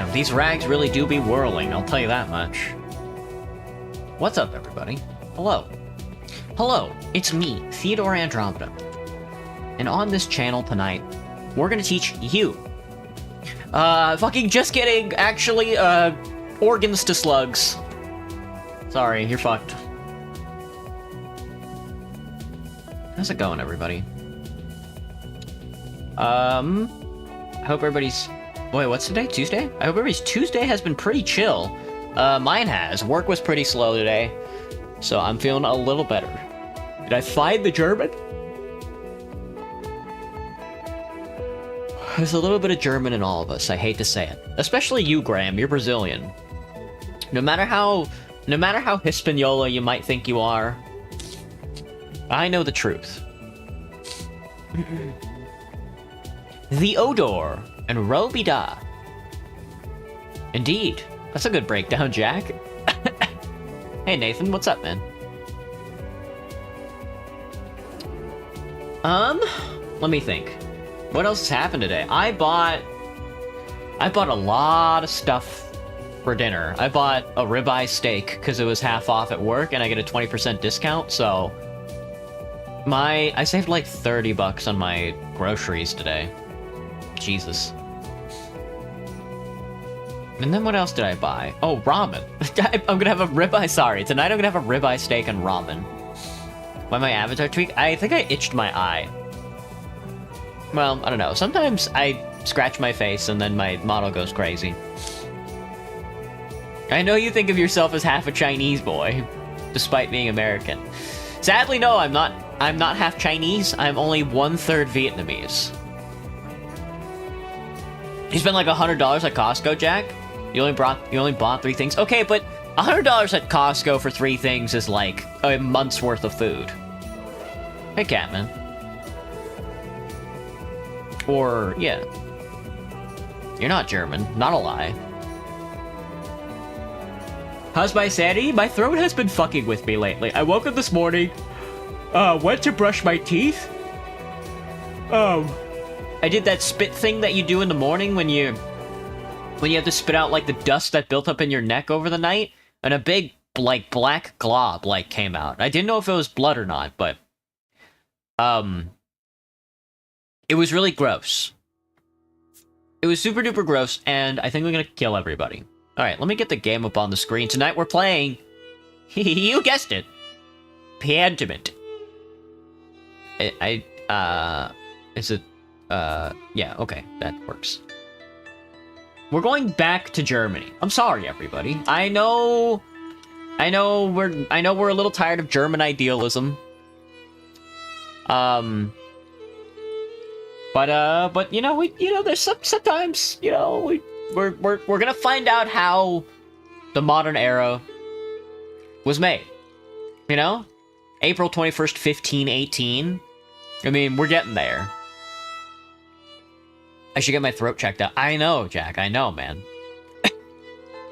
Damn, these rags really do be whirling, I'll tell you that much. What's up, everybody? Hello. Hello, it's me, Theodore Andromeda. And on this channel tonight, we're gonna teach you. Fucking just kidding, actually, organs to slugs. Sorry, you're fucked. How's it going, everybody? I hope everybody's... Wait, what's today? Tuesday? I hope everybody's Tuesday has been pretty chill. Mine has. Work was pretty slow today, so I'm feeling a little better. Did I find the German? There's a little bit of German in all of us, I hate to say it. Especially you, Graham, you're Brazilian. No matter how Hispaniola you might think you are, I know the truth. The odor and Robida. Indeed. That's a good breakdown, Jack. Hey, Nathan, what's up, man? Let me think. What else has happened today? I bought a lot of stuff for dinner. I bought a ribeye steak because it was half off at work and I get a 20% discount, so I saved like 30 bucks on my groceries today. Jesus. And then what else did I buy? Oh, ramen. I'm gonna have a ribeye, sorry. Tonight I'm gonna have a ribeye steak and ramen. Why my avatar tweak? I think I itched my eye. Well, I don't know. Sometimes I scratch my face and then my model goes crazy. I know you think of yourself as half a Chinese boy, despite being American. Sadly, no, I'm not half Chinese. I'm only 1/3 Vietnamese. You spent like $100 at Costco, Jack? You only bought 3 things? Okay, but $100 at Costco for 3 things is like a month's worth of food. Hey, Catman. Or, yeah. You're not German. Not a lie. How's my sanity? My throat has been fucking with me lately. I woke up this morning, went to brush my teeth. I did that spit thing that you do in the morning when you have to spit out, like, the dust that built up in your neck over the night, and a big, like, black glob, like, came out. I didn't know if it was blood or not, but... It was really gross. It was super duper gross, and I think we're gonna kill everybody. Alright, let me get the game up on the screen. Tonight we're playing... you guessed it! Pentiment. Is it... yeah, okay, that works. We're going back to Germany. I'm sorry, everybody. I know we're a little tired of German idealism. But you know, there's sometimes, you know, we're gonna find out how the modern era was made. You know? April 21st, 1518. I mean, we're getting there. I should get my throat checked out. I know, Jack. I know, man.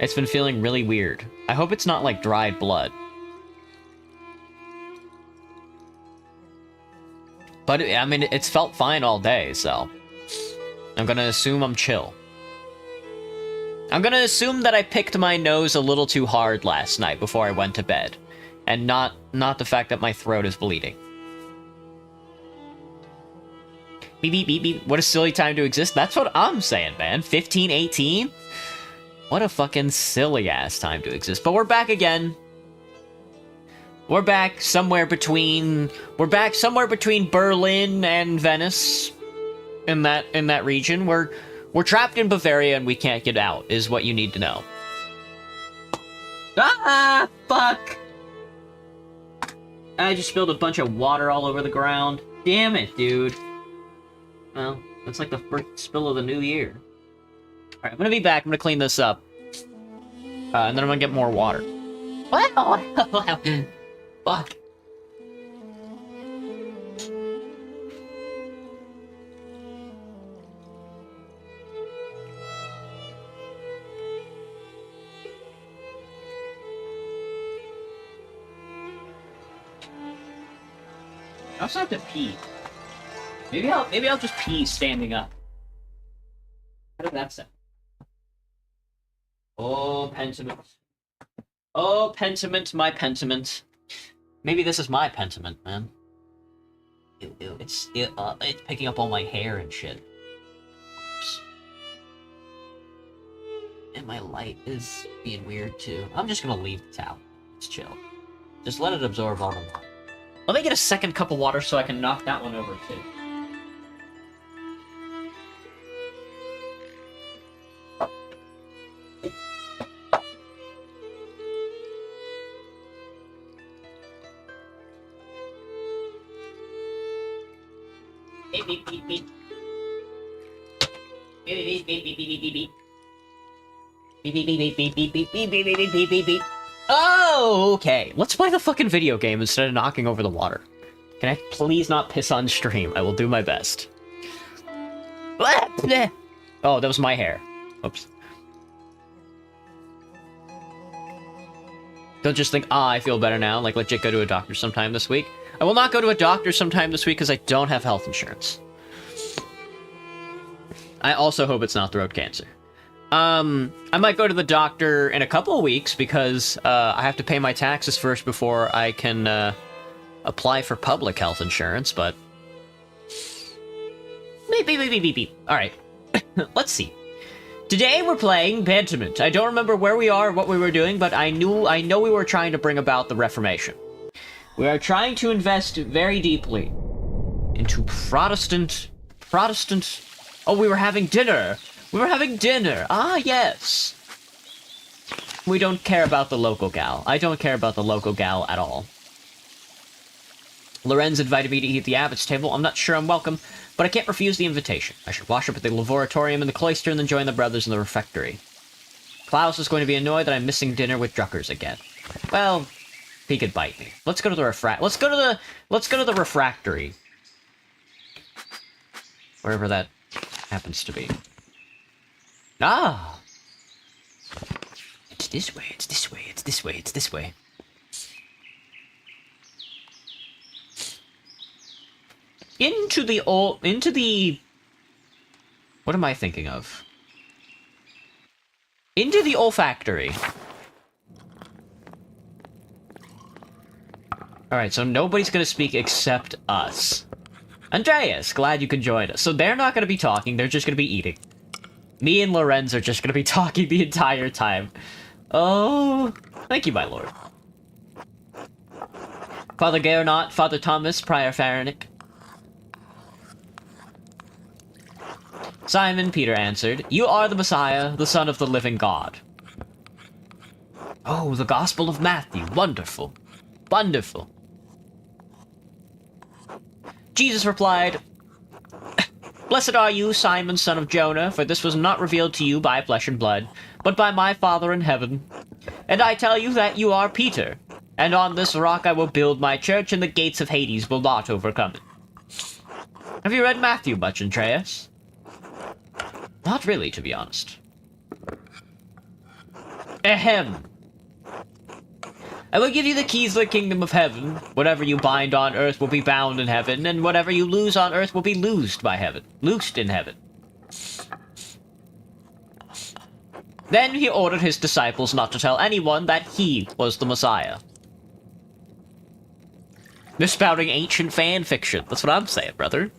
It's been feeling really weird. I hope it's not, like, dried blood. But, I mean, it's felt fine all day, so... I'm gonna assume I'm chill. I'm gonna assume that I picked my nose a little too hard last night before I went to bed. And not the fact that my throat is bleeding. Beep, beep, beep, beep. What a silly time to exist. That's what I'm saying, man. 1518? What a fucking silly-ass time to exist. But we're back again. We're back somewhere between Berlin and Venice. In that region. We're trapped in Bavaria and we can't get out, is what you need to know. Ah, fuck! I just spilled a bunch of water all over the ground. Damn it, dude. Well, that's like the first spill of the new year. Alright, I'm gonna be back. I'm gonna clean this up. And then I'm gonna get more water. Wow! Fuck. I also have to pee. Maybe I'll just pee standing up. How did that sound? Oh, Pentiment. Oh, Pentiment, my Pentiment. Maybe this is my Pentiment, man. Ew, ew, it's picking up all my hair and shit. Oops. And my light is being weird, too. I'm just gonna leave the towel. It's chill. Just let it absorb all the water. Let me get a second cup of water so I can knock that one over, too. Beep, beep, beep, beep. Beep, beep, beep, beep, beep, beep, beep, beep. Beep, beep, beep, beep, beep, beep, beep, beep, beep, beep, beep, beep, beep. Oh, okay. Let's play the fucking video game instead of knocking over the water. Can I please not piss on stream? I will do my best. Oh, that was my hair. Oops. Don't just think, I feel better now. Like, legit go to a doctor sometime this week. I will not go to a doctor sometime this week because I don't have health insurance. I also hope it's not throat cancer. I might go to the doctor in a couple of weeks because I have to pay my taxes first before I can apply for public health insurance, but... Beep, beep, beep, beep, beep, beep. Alright. Let's see. Today we're playing Pentiment. I don't remember where we are or what we were doing, but I know we were trying to bring about the Reformation. We are trying to invest very deeply into Protestant... Oh, we were having dinner! We were having dinner! Ah, yes! We don't care about the local gal. I don't care about the local gal at all. Lorenz invited me to eat at the abbot's table. I'm not sure I'm welcome, but I can't refuse the invitation. I should wash up at the laboratorium in the cloister and then join the brothers in the refectory. Klaus is going to be annoyed that I'm missing dinner with Druckers again. Well... he could bite me. Let's go to the Let's go to the refractory. Wherever that happens to be. Ah! It's this way, it's this way, it's this way, it's this way. Into the... What am I thinking of? Into the olfactory. Alright, so nobody's gonna speak except us. Andreas, glad you could join us. So they're not gonna be talking, they're just gonna be eating. Me and Lorenz are just gonna be talking the entire time. Oh, thank you, my lord. Father Gernot, Father Thomas, Prior Farenick. Simon Peter answered, "You are the Messiah, the Son of the living God." Oh, the Gospel of Matthew. Wonderful. Wonderful. Jesus replied, "Blessed are you, Simon, son of Jonah, for this was not revealed to you by flesh and blood, but by my Father in heaven. And I tell you that you are Peter, and on this rock I will build my church, and the gates of Hades will not overcome it." Have you read Matthew much, Andreas? Not really, to be honest. Ahem. I will give you the keys to the kingdom of heaven. Whatever you bind on earth will be bound in heaven, and whatever you loose on earth will be loosed by heaven. Loosed in heaven. Then he ordered his disciples not to tell anyone that he was the Messiah. They're spouting ancient fan fiction. That's what I'm saying, brother.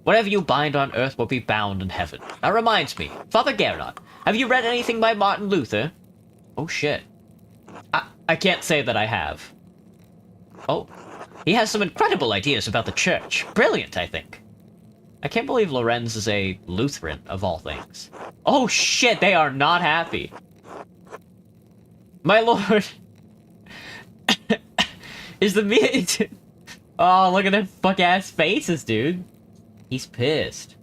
Whatever you bind on earth will be bound in heaven. That reminds me. Father Gernot, have you read anything by Martin Luther? Oh, shit. I can't say that I have. Oh. He has some incredible ideas about the church. Brilliant, I think. I can't believe Lorenz is a Lutheran, of all things. Oh, shit, they are not happy. My lord. Is the meat... Oh, look at their fuck-ass faces, dude. He's pissed.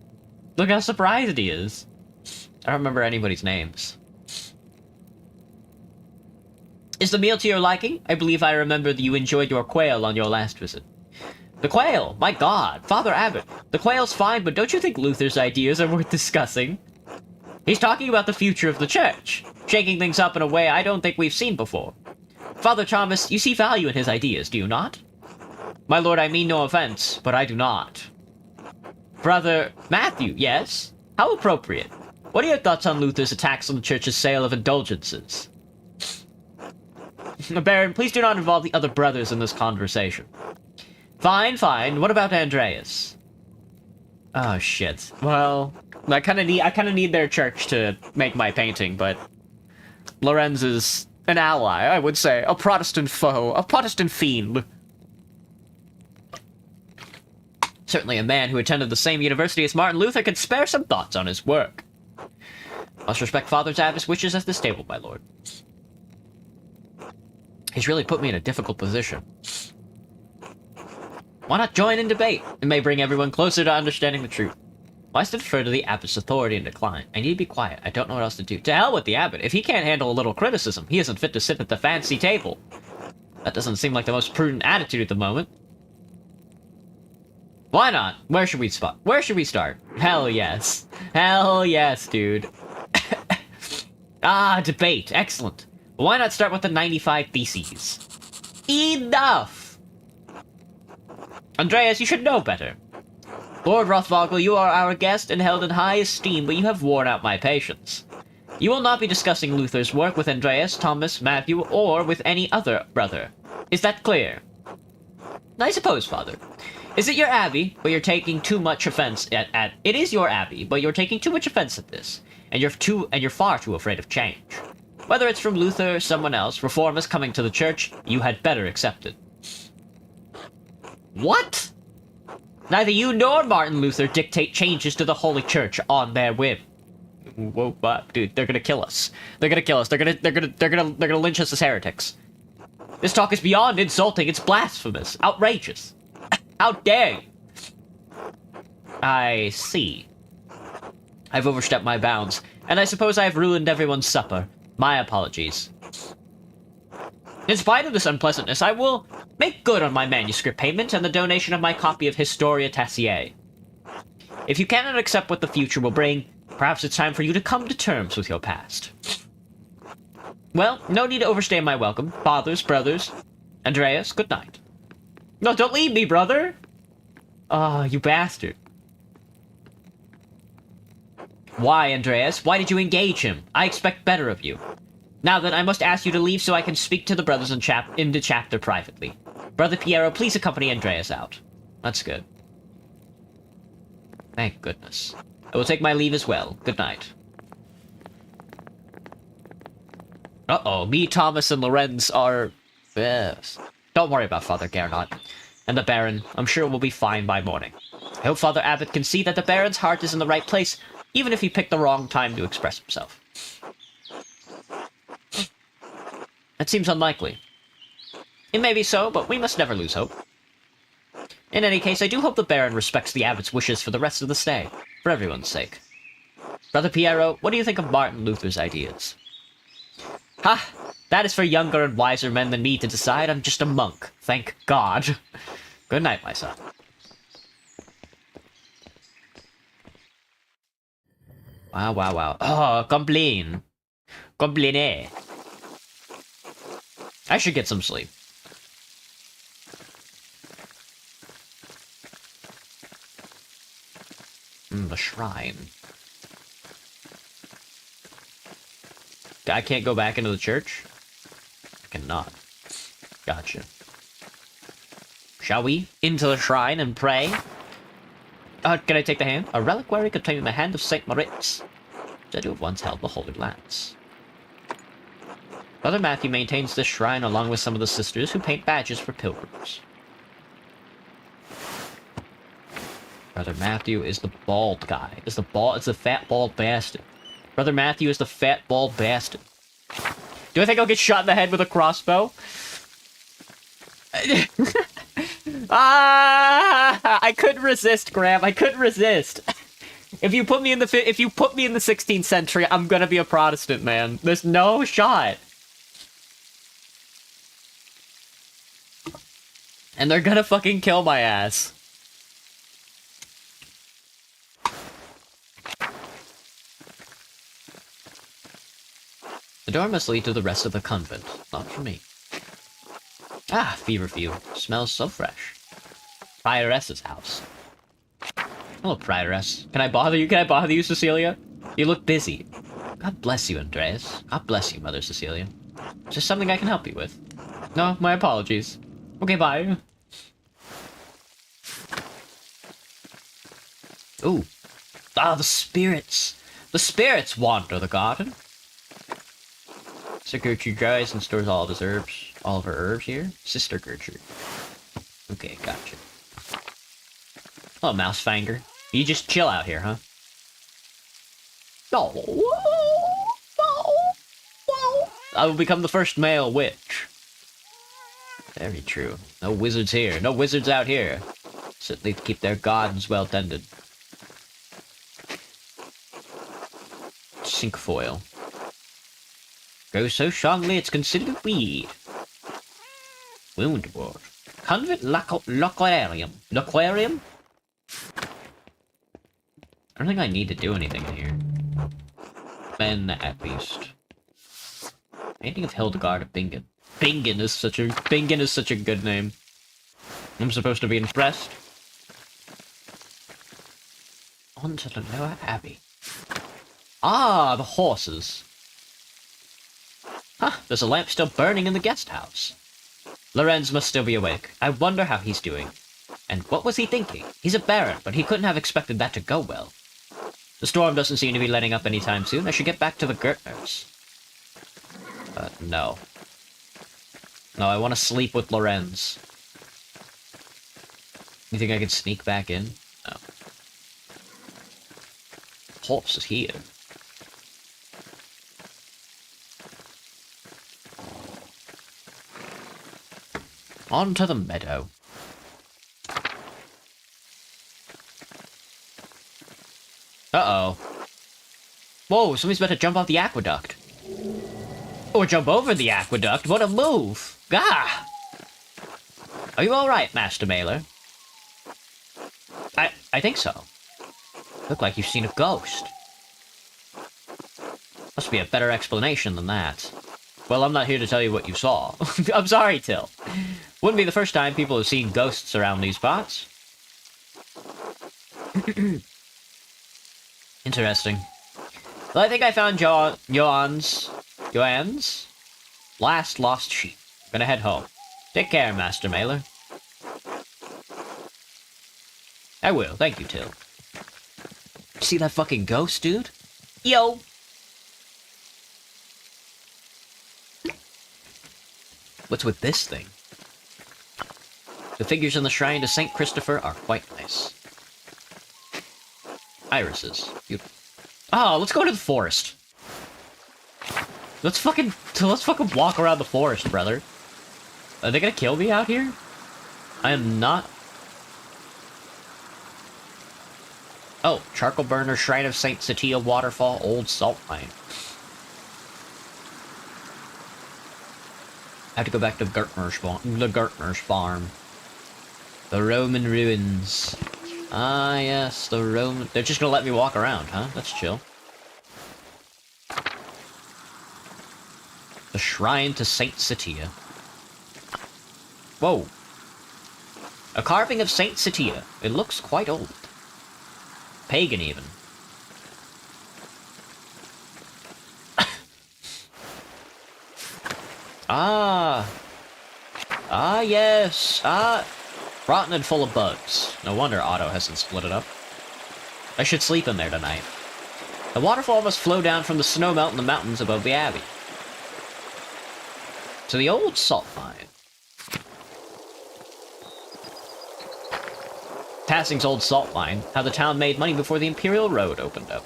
Look how surprised he is. I don't remember anybody's names. Is the meal to your liking? I believe I remember that you enjoyed your quail on your last visit. The quail? My god, Father Abbot. The quail's fine, but don't you think Luther's ideas are worth discussing? He's talking about the future of the church, shaking things up in a way I don't think we've seen before. Father Thomas, you see value in his ideas, do you not? My lord, I mean no offense, but I do not. Brother Matthew, yes? How appropriate. What are your thoughts on Luther's attacks on the church's sale of indulgences? Baron, please do not involve the other brothers in this conversation. Fine, fine. What about Andreas? Oh, shit. Well, I kind of need their church to make my painting, but Lorenz is an ally, I would say. A Protestant foe. A Protestant fiend. Certainly a man who attended the same university as Martin Luther could spare some thoughts on his work. Must respect Father Zavis' wishes at this table, my lord. He's really put me in a difficult position. Why not join in debate? It may bring everyone closer to understanding the truth. Why still defer to the abbot's authority and decline? I need to be quiet. I don't know what else to do. To hell with the abbot. If he can't handle a little criticism, he isn't fit to sit at the fancy table. That doesn't seem like the most prudent attitude at the moment. Why not? Where should we start? Hell yes. Hell yes, dude. Ah, debate. Excellent. Why not start with the 95 Theses? Enough! Andreas, you should know better. Lord Rothvogel, you are our guest and held in high esteem, but you have worn out my patience. You will not be discussing Luther's work with Andreas, Thomas, Matthew, or with any other brother. Is that clear? I suppose, Father. Is it your abbey, but you're taking too much offense at it is your abbey, but you're taking too much offense at this, and you're far too afraid of change. Whether it's from Luther or someone else, reform is coming to the church, you had better accept it. What? Neither you nor Martin Luther dictate changes to the Holy Church on their whim. Whoa, dude, they're gonna kill us. They're gonna kill us. They're gonna lynch us as heretics. This talk is beyond insulting. It's blasphemous. Outrageous. How dare you? I see. I've overstepped my bounds, and I suppose I've ruined everyone's supper. My apologies. In spite of this unpleasantness, I will make good on my manuscript payment and the donation of my copy of Historia Tessier. If you cannot accept what the future will bring, perhaps it's time for you to come to terms with your past. Well, no need to overstay my welcome. Fathers, brothers. Andreas, good night. No, don't leave me, brother! Ah, you bastard. Why, Andreas? Why did you engage him? I expect better of you. Now then, I must ask you to leave so I can speak to the brothers in the chapter privately. Brother Piero, please accompany Andreas out. That's good. Thank goodness. I will take my leave as well. Good night. Uh-oh, me, Thomas, and Lorenz are... Yes. Don't worry about Father Gernot. And the Baron, I'm sure will be fine by morning. I hope Father Abbot can see that the Baron's heart is in the right place, even if he picked the wrong time to express himself. That seems unlikely. It may be so, but we must never lose hope. In any case, I do hope the Baron respects the Abbot's wishes for the rest of the stay, for everyone's sake. Brother Piero, what do you think of Martin Luther's ideas? Ha! That is for younger and wiser men than me to decide. I'm just a monk. Thank God. Good night, my son. Wow, wow, wow. Oh, complain. Complainer. I should get some sleep. The shrine. I can't go back into the church? I cannot. Gotcha. Shall we? Into the shrine and pray? Can I take the hand? A reliquary containing the hand of Saint Moritz, said to have once held the Holy Lance. Brother Matthew maintains this shrine along with some of the sisters who paint badges for pilgrims. Brother Matthew is the bald guy. It's the fat bald bastard. Brother Matthew is the fat bald bastard. Do I think I'll get shot in the head with a crossbow? I couldn't resist, Graham. I couldn't resist. If you put me in the 16th century, I'm gonna be a Protestant, man. There's no shot. And they're gonna fucking kill my ass. The door must lead to the rest of the convent, not for me. Ah, feverfew. Smells so fresh. Prioress's house. Hello, Prioress. Can I bother you? Cecilia? You look busy. God bless you, Andreas. God bless you, Mother Cecilia. Is there something I can help you with? No, my apologies. Okay, bye. Ooh. Ah, the spirits. The spirits wander the garden. Sister Gertrude dries and stores all of his herbs. All of her herbs here? Sister Gertrude. Okay, gotcha. Oh, Mousefanger. You just chill out here, huh? Oh. I will become the first male witch. Very true. No wizards here. No wizards out here. So they keep their gardens well tended. Cinquefoil. Grows so strongly it's considered a weed. Woundwort. Convent Loquarium. Loquarium? I don't think I need to do anything here. Men, at least. Painting of Hildegard of Bingen. Bingen is such a good name. I'm supposed to be impressed. On to the lower abbey. Ah, the horses. Huh, there's a lamp still burning in the guest house. Lorenz must still be awake. I wonder how he's doing. And what was he thinking? He's a baron, but he couldn't have expected that to go well. The storm doesn't seem to be letting up anytime soon. I should get back to the Gertners. But no. No, I want to sleep with Lorenz. You think I could sneak back in? No. Horse is here. On to the meadow. Uh-oh. Whoa, somebody's about to jump off the aqueduct. Or jump over the aqueduct. What a move! Gah! Are you alright, Master Mailer? I think so. Look like you've seen a ghost. Must be a better explanation than that. Well, I'm not here to tell you what you saw. I'm sorry, Till. Wouldn't be the first time people have seen ghosts around these parts. Interesting. Well, I think I found Johan's last lost sheep. Gonna head home. Take care, Master Mailer. I will, thank you, Till. See that fucking ghost, dude? Yo! What's with this thing? The figures in the shrine to St. Christopher are quite nice. Irises. Beautiful. Oh, let's go to the forest. Let's fucking walk around the forest, brother. Are they gonna kill me out here? I am not... Oh, charcoal burner, shrine of St. Satia, waterfall, old salt mine. I have to go back to the Gertner's farm. The Roman ruins. Ah, yes, the Roman... They're just gonna let me walk around, huh? That's chill. The shrine to Saint Satia. Whoa. A carving of Saint Satia. It looks quite old. Pagan, even. Ah, yes. Rotten and full of bugs. No wonder Otto hasn't split it up. I should sleep in there tonight. The waterfall must flow down from the snow melt in the mountains above the abbey. To the old salt mine. Passing's old salt mine, how the town made money before the Imperial Road opened up.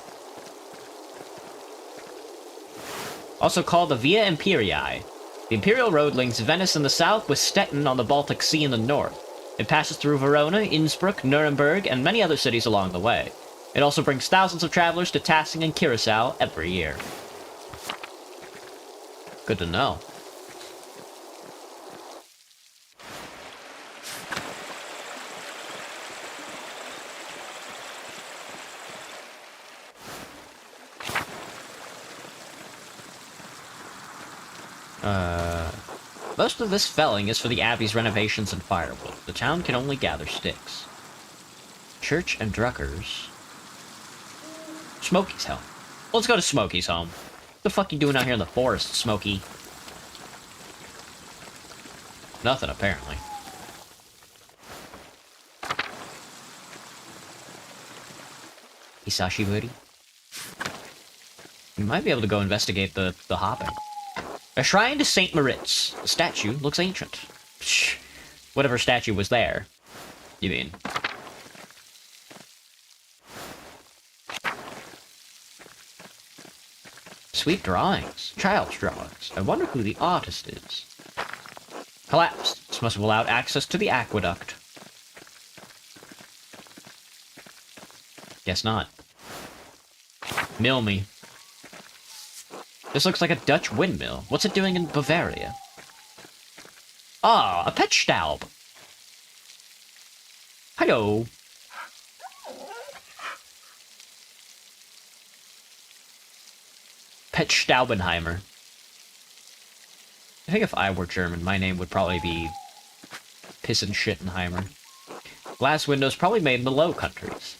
Also called the Via Imperii. The Imperial Road links Venice in the south with Stettin on the Baltic Sea in the north. It passes through Verona, Innsbruck, Nuremberg, and many other cities along the way. It also brings thousands of travelers to Tassing and Curacao every year. Good to know. Most of this felling is for the Abbey's renovations and firewood. The town can only gather sticks. Church and Druckers. Smokey's help. Let's go to Smokey's home. What the fuck you doing out here in the forest, Smokey? Nothing, apparently. Hisashi Woody? We might be able to go investigate the hopping. A shrine to Saint Moritz. The statue looks ancient. Psh, whatever statue was there. You mean? Sweet drawings. Child's drawings. I wonder who the artist is. Collapsed. This must have allowed access to the aqueduct. Guess not. Mill me. This looks like a Dutch windmill. What's it doing in Bavaria? Ah, a pet staub. Hello. Pet Staubenheimer. I think if I were German, my name would probably be Piss and Shittenheimer. Glass windows probably made in the Low Countries.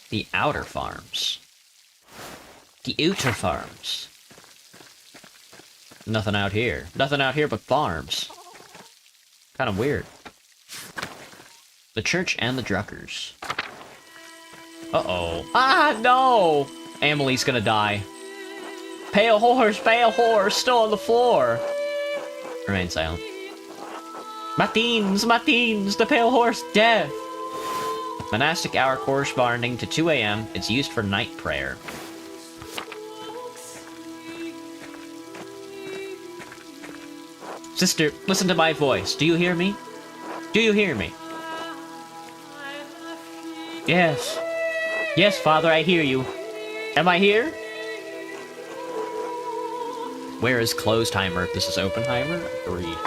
The Outer Farms. The Outer Farms. Nothing out here. Nothing out here but farms. Kind of weird. The church and the Druckers. Uh-oh. Ah, no! Amelie's gonna die. Pale horse, still on the floor. Remain silent. Matins, the pale horse, death. Monastic hour corresponding to 2 a.m. It's used for night prayer. Sister, listen to my voice. Do you hear me? Do you hear me? Yes. Yes, Father, I hear you. Am I here? Where is Closedheimer? This is Oppenheimer? Agreed.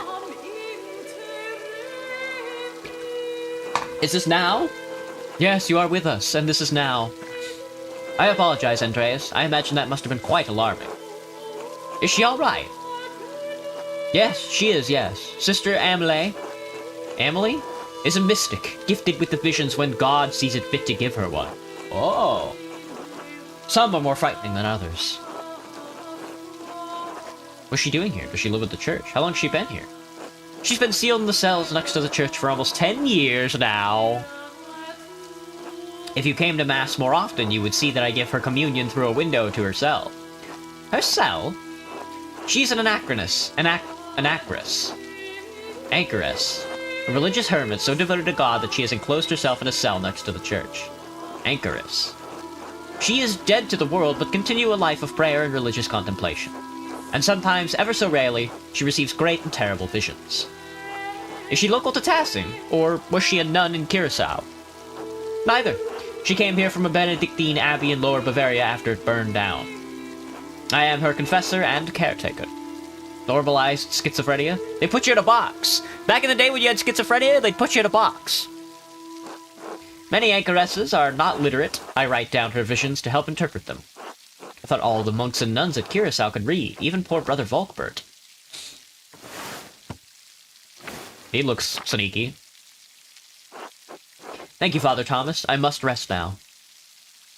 Is this now? Yes, you are with us, and this is now. I apologize, Andreas. I imagine that must have been quite alarming. Is she all right? Yes, she is, yes. Sister Amelie? Amelie? Is a mystic, gifted with the visions when God sees it fit to give her one. Oh. Some are more frightening than others. What's she doing here? Does she live at the church? How long has she been here? She's been sealed in the cells next to the church for almost 10 years now. If you came to Mass more often, you would see that I give her communion through a window to her cell. Her cell? She's an anachronist. Anachorus. Anchoress. A religious hermit so devoted to God that she has enclosed herself in a cell next to the church. Anchoress. She is dead to the world, but continue a life of prayer and religious contemplation. And sometimes, ever so rarely, she receives great and terrible visions. Is she local to Tassing, or was she a nun in Curacao? Neither. She came here from a Benedictine abbey in Lower Bavaria after it burned down. I am her confessor and caretaker. Normalized schizophrenia? They put you in a box. Back in the day when you had schizophrenia, they'd put you in a box. Many anchoresses are not literate. I write down her visions to help interpret them. I thought all the monks and nuns at Curacao could read, even poor Brother Volkbert. He looks sneaky. Thank you, Father Thomas. I must rest now.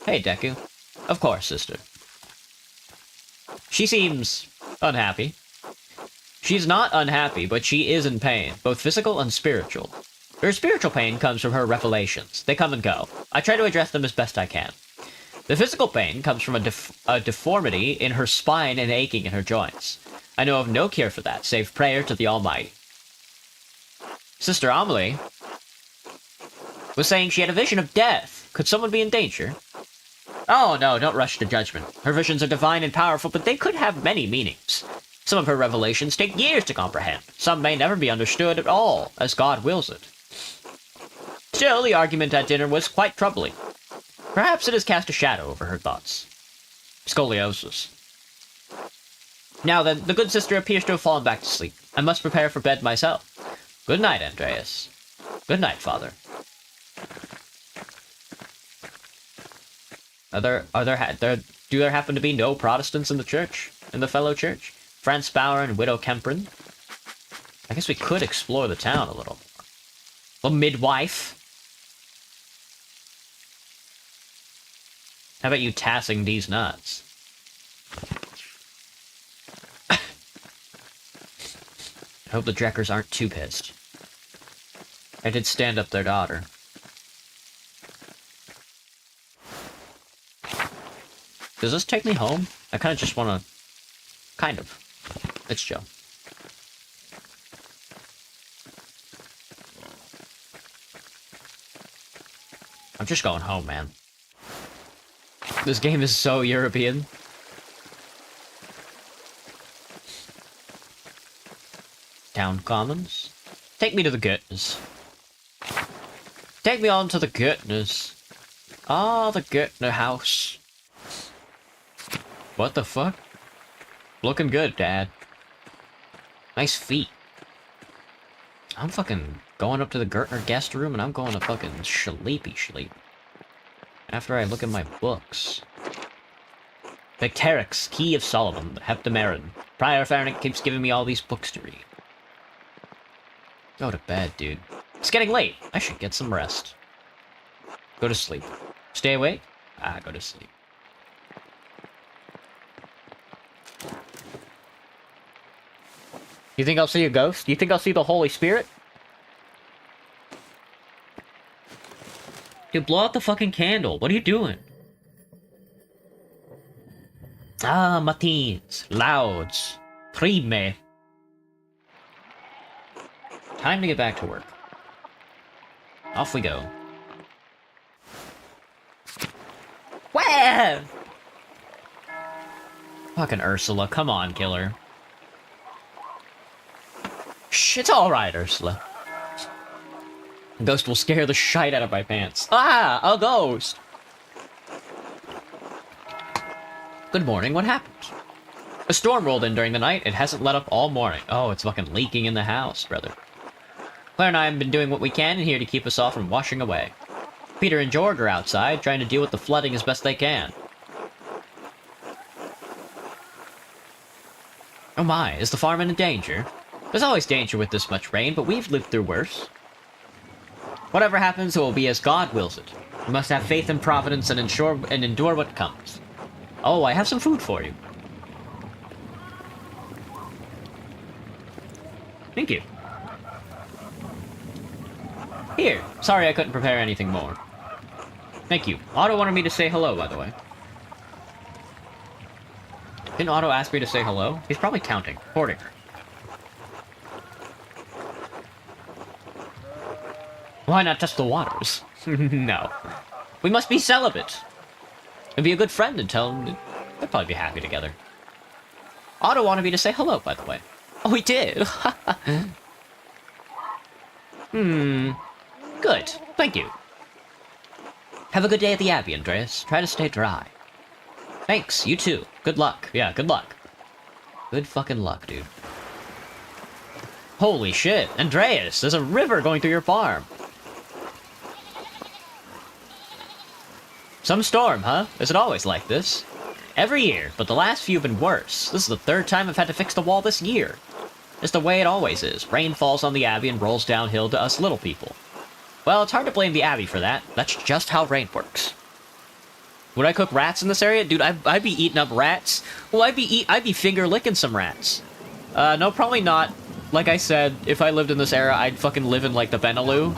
Hey, Deku. Of course, sister. She seems unhappy. She's not unhappy, but she is in pain, both physical and spiritual. Her spiritual pain comes from her revelations. They come and go. I try to address them as best I can. The physical pain comes from a deformity in her spine and aching in her joints. I know of no cure for that, save prayer to the Almighty. Sister Amelie was saying she had a vision of death. Could someone be in danger? Oh no, don't rush to judgment. Her visions are divine and powerful, but they could have many meanings. Some of her revelations take years to comprehend. Some may never be understood at all, as God wills it. Still, the argument at dinner was quite troubling. Perhaps it has cast a shadow over her thoughts. Scoliosis. Now then, the good sister appears to have fallen back to sleep. I must prepare for bed myself. Good night, Andreas. Good night, Father. Do there happen to be no Protestants in the church? In the fellow church? Franz Bauer and Widow Kemprin? I guess we could explore the town a little more. A midwife. How about you tassing these nuts? I hope the Dreckers aren't too pissed. I did stand up their daughter. Does this take me home? I kind of just want to... Kind of. It's chill. I'm just going home, man. This game is so European. Town Commons? Take me to the goodness. Take me on to the goodness. Ah, the Goetner house. What the fuck? Looking good, Dad. Nice feet. I'm fucking going up to the Gertner guest room and I'm going to fucking sleepy sleep. After I look at my books. Victerix, Key of Solomon, Heptameron. Prior Farnick keeps giving me all these books to read. Go to bed, dude. It's getting late. I should get some rest. Go to sleep. Stay awake? Ah, go to sleep. You think I'll see a ghost? You think I'll see the Holy Spirit? Dude, blow out the fucking candle. What are you doing? Ah, matins, louds, prime. Time to get back to work. Off we go. Where? Fucking Ursula, come on, killer. Shh, it's alright, Ursula. A ghost will scare the shite out of my pants. Ah, a ghost! Good morning, what happened? A storm rolled in during the night. It hasn't let up all morning. Oh, it's fucking leaking in the house, brother. Claire and I have been doing what we can in here to keep us all from washing away. Peter and George are outside, trying to deal with the flooding as best they can. Oh my, is the farm in danger? There's always danger with this much rain, but we've lived through worse. Whatever happens, it will be as God wills it. We must have faith in Providence and endure what comes. Oh, I have some food for you. Thank you. Here. Sorry I couldn't prepare anything more. Thank you. Otto wanted me to say hello, by the way. Didn't Otto ask me to say hello? He's probably counting. Hoarding her. Why not test the waters? No. We must be celibate. And be a good friend and tell them they'd probably be happy together. Otto wanted me to say hello, by the way. Oh, he did? Good. Thank you. Have a good day at the Abbey, Andreas. Try to stay dry. Thanks. You too. Good luck. Yeah, good luck. Good fucking luck, dude. Holy shit. Andreas, there's a river going through your farm. Some storm, huh? Is it always like this? Every year, but the last few have been worse. This is the third time I've had to fix the wall this year. It's the way it always is. Rain falls on the Abbey and rolls downhill to us little people. Well, it's hard to blame the Abbey for that. That's just how rain works. Would I cook rats in this area? Dude, I'd be eating up rats. Well, I'd be finger-licking some rats. No, probably not. Like I said, if I lived in this era, I'd fucking live in, like, the Benelux.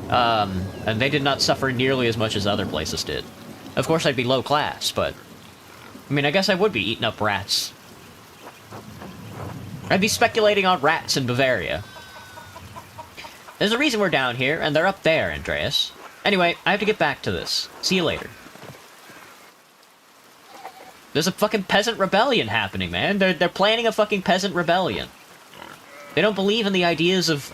And they did not suffer nearly as much as other places did. Of course, I'd be low class, but... I mean, I guess I would be eating up rats. I'd be speculating on rats in Bavaria. There's a reason we're down here, and they're up there, Andreas. Anyway, I have to get back to this. See you later. There's a fucking peasant rebellion happening, man. They're planning a fucking peasant rebellion. They don't believe in the ideas of...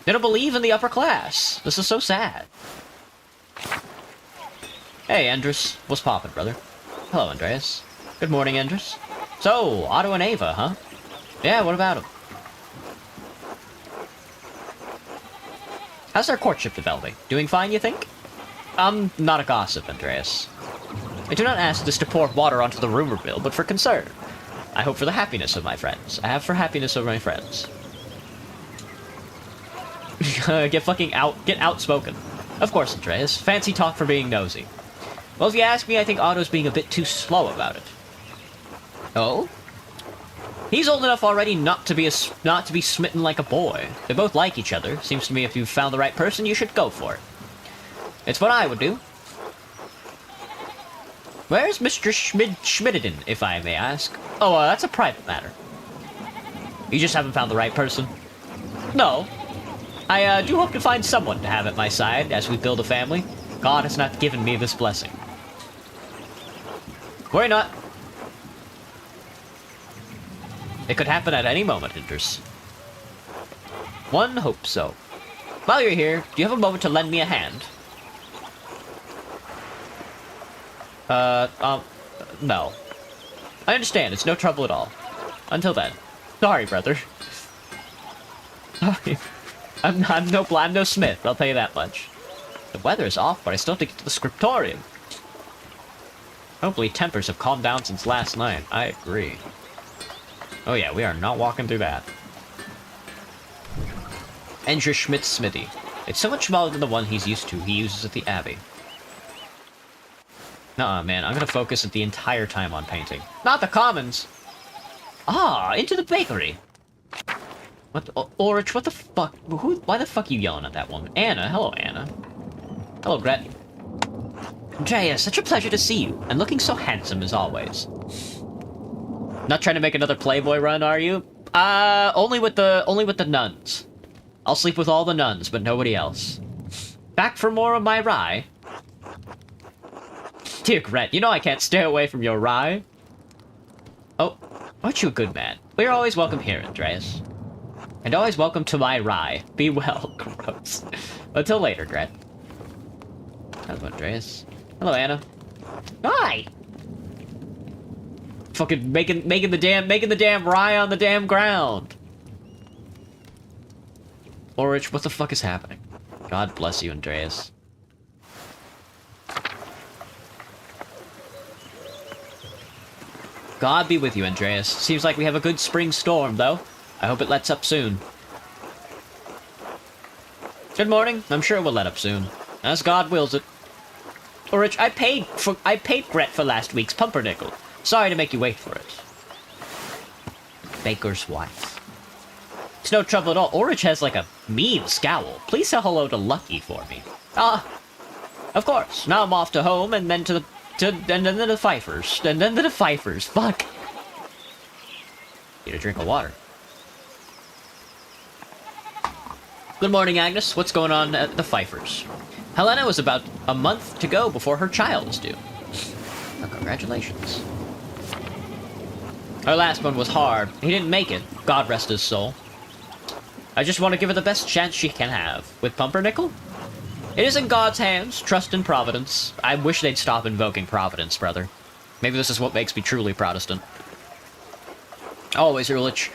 They don't believe in the upper class. This is so sad. Hey, Andres. What's poppin', brother? Hello, Andreas. Good morning, Andres. So, Otto and Ava, huh? Yeah, what about them? How's their courtship developing? Doing fine, you think? I'm not a gossip, Andreas. I do not ask this to pour water onto the rumor mill, but for concern. I hope for the happiness of my friends. I have for happiness of my friends. Get outspoken. Of course, Andreas. Fancy talk for being nosy. Well, if you ask me, I think Otto's being a bit too slow about it. Oh? He's old enough already not to be smitten like a boy. They both like each other. Seems to me if you've found the right person, you should go for it. It's what I would do. Where's Mr. Schmidden, if I may ask? Oh, that's a private matter. You just haven't found the right person? No. I do hope to find someone to have at my side as we build a family. God has not given me this blessing. Worry not. It could happen at any moment, Inders. One hopes so. While you're here, do you have a moment to lend me a hand? No. I understand, it's no trouble at all. Until then. Sorry, brother. I'm no smith, I'll tell you that much. The weather's off, but I still have to get to the scriptorium. Hopefully tempers have calmed down since last night. I agree. Oh yeah, we are not walking through that. Enter Schmidt's smithy. It's so much smaller than the one he's used to. He uses at the Abbey. Nuh-uh, man. I'm gonna focus it the entire time on painting. Not the commons! Ah, into the bakery! What? Ulrich, what the fuck? Why the fuck are you yelling at that woman? Anna. Hello, Anna. Hello, Gret. Andreas, such a pleasure to see you, and looking so handsome as always. Not trying to make another Playboy run, are you? Only with the nuns. I'll sleep with all the nuns, but nobody else. Back for more of my rye? Dear Gret, you know I can't stay away from your rye. Oh, aren't you a good man? We're always welcome here, Andreas. And always welcome to my rye. Be well, gross. Until later, Gret. Hello, Andreas. Hello, Anna. Hi! Fucking making the damn rye on the damn ground. Ulrich, what the fuck is happening? God bless you, Andreas. God be with you, Andreas. Seems like we have a good spring storm, though. I hope it lets up soon. Good morning. I'm sure it will let up soon. As God wills it. Ulrich, I paid Gret for last week's pumpernickel. Sorry to make you wait for it. Baker's wife. It's no trouble at all. Ulrich has like a mean scowl. Please say hello to Lucky for me. Ah, of course. Now I'm off to home and then to the Pfeiffers. And then to the Pfeiffers. Fuck. Need a drink of water. Good morning, Agnes. What's going on at the Pfeiffers? Helena was about a month to go before her child is due. Well, congratulations. Our last one was hard. He didn't make it. God rest his soul. I just want to give her the best chance she can have. With Pumpernickel? It is in God's hands. Trust in Providence. I wish they'd stop invoking Providence, brother. Maybe this is what makes me truly Protestant. Always, Ulrich.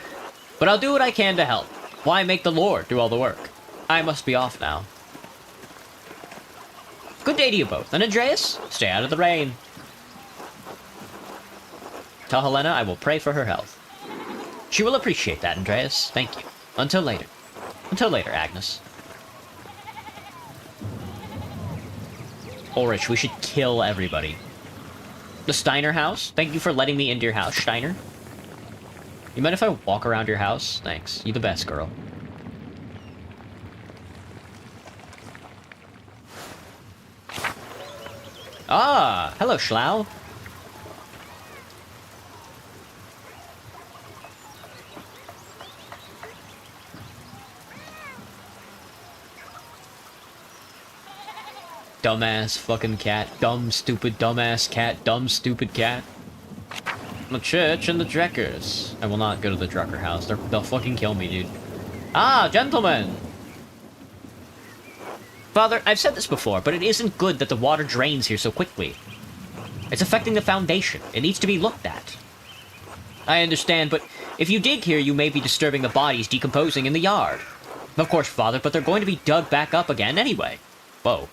But I'll do what I can to help. Why make the Lord do all the work? I must be off now. Good day to you both. And Andreas, stay out of the rain. Tell Helena I will pray for her health. She will appreciate that, Andreas. Thank you. Until later. Until later, Agnes. Ulrich, we should kill everybody. The Steiner house? Thank you for letting me into your house, Steiner. You mind if I walk around your house? Thanks. You the best, girl. Ah, hello, Schlau. Dumbass fucking cat. Dumb, stupid, dumbass cat. Dumb, stupid cat. The church and the Dreckers. I will not go to the Drucker house. They'll fucking kill me, dude. Ah, gentlemen! Father, I've said this before, but it isn't good that the water drains here so quickly. It's affecting the foundation. It needs to be looked at. I understand, but if you dig here, you may be disturbing the bodies decomposing in the yard. Of course, Father, but they're going to be dug back up again anyway. Whoa.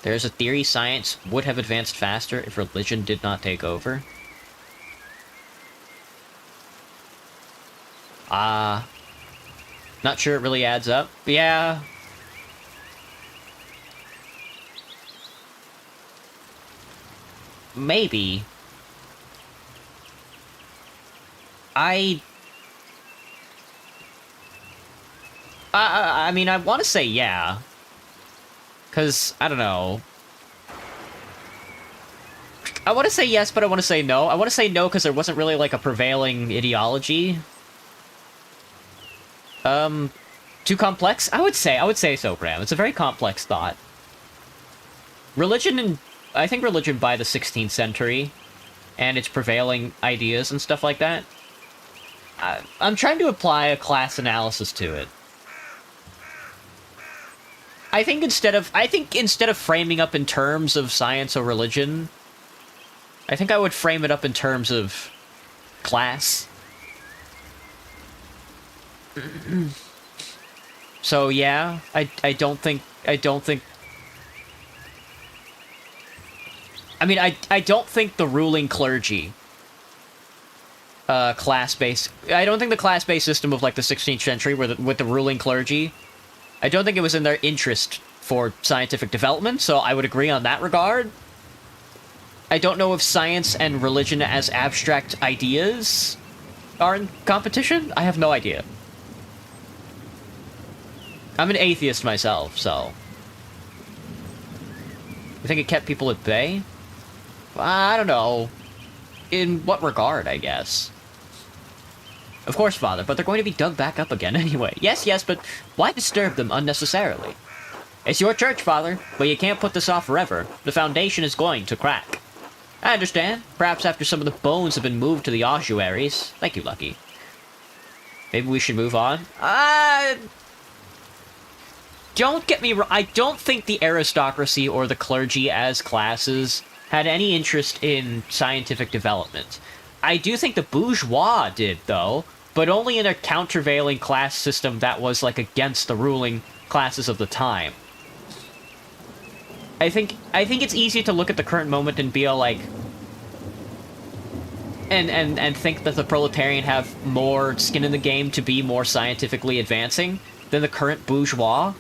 There's a theory science would have advanced faster if religion did not take over. Not sure it really adds up. Yeah. Maybe. I mean, I want to say yeah. Because, I don't know. I want to say yes, but I want to say no. I want to say no because there wasn't really, like, a prevailing ideology. Too complex? I would say so, Graham. It's a very complex thought. I think religion by the 16th century, and its prevailing ideas and stuff like that, I'm trying to apply a class analysis to it. I think instead of framing up in terms of science or religion, I think I would frame it up in terms of class. So yeah, I don't think I mean, I don't think the ruling clergy class-based... I don't think the class-based system of, like, the 16th century with the ruling clergy, I don't think it was in their interest for scientific development, so I would agree on that regard. I don't know if science and religion as abstract ideas are in competition. I have no idea. I'm an atheist myself, so... You think it kept people at bay? I don't know. In what regard, I guess? Of course, Father, but they're going to be dug back up again anyway. Yes, but why disturb them unnecessarily? It's your church, Father, but you can't put this off forever. The foundation is going to crack. I understand. Perhaps after some of the bones have been moved to the ossuaries. Thank you, Lucky. Maybe we should move on? Don't get me wrong. I don't think the aristocracy or the clergy as classes had any interest in scientific development. I do think the bourgeois did, though, but only in a countervailing class system that was, like, against the ruling classes of the time. I think it's easy to look at the current moment and be all, like... And think that the proletarian have more skin in the game to be more scientifically advancing than the current bourgeois.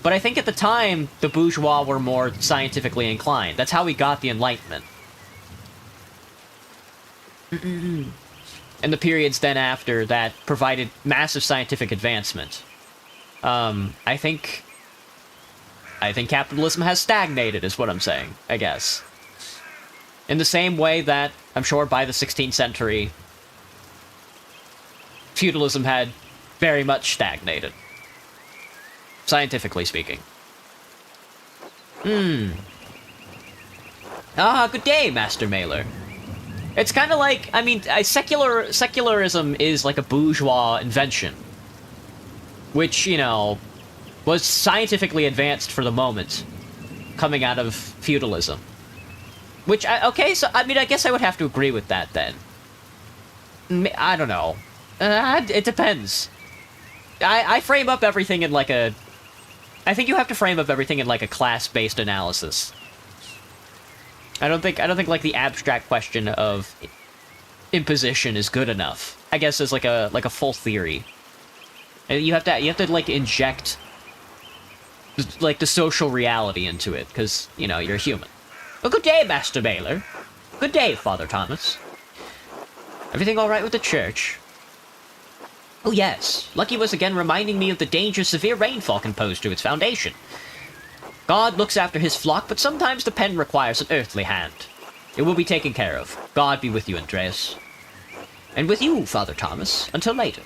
But I think at the time, the bourgeois were more scientifically inclined. That's how we got the Enlightenment. And the periods then after that provided massive scientific advancement. I think capitalism has stagnated, is what I'm saying, I guess. In the same way that, I'm sure by the 16th century, feudalism had very much stagnated. Scientifically speaking. Ah, good day, Master Mailer. It's kind of like, I mean, secularism is like a bourgeois invention. Which, you know, was scientifically advanced for the moment, coming out of feudalism. Which, okay, so, I mean, I guess I would have to agree with that, then. I don't know. It depends. I frame up everything in, like, a... I think you have to frame up everything in, like, a class-based analysis. I don't think, like, the abstract question of imposition is good enough. I guess as, like a full theory. You have to, like, inject, like, the social reality into it, because, you know, you're human. Well, good day, Master Mailer. Good day, Father Thomas. Everything all right with the church? Oh, yes. Lucky was again reminding me of the danger severe rainfall can pose to its foundation. God looks after his flock, but sometimes the pen requires an earthly hand. It will be taken care of. God be with you, Andreas. And with you, Father Thomas, until later.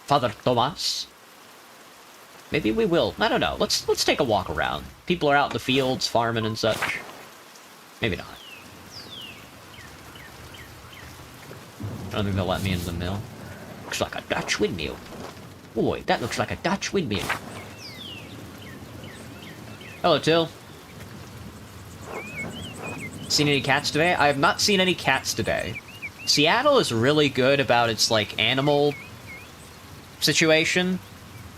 Father Thomas? Maybe we will. I don't know. Let's take a walk around. People are out in the fields, farming and such. Maybe not. I don't think they'll let me into the mill. Looks like a Dutch windmill. Boy, that looks like a Dutch windmill. Hello, Till. Seen any cats today? I have not seen any cats today. Seattle is really good about its, like, animal situation.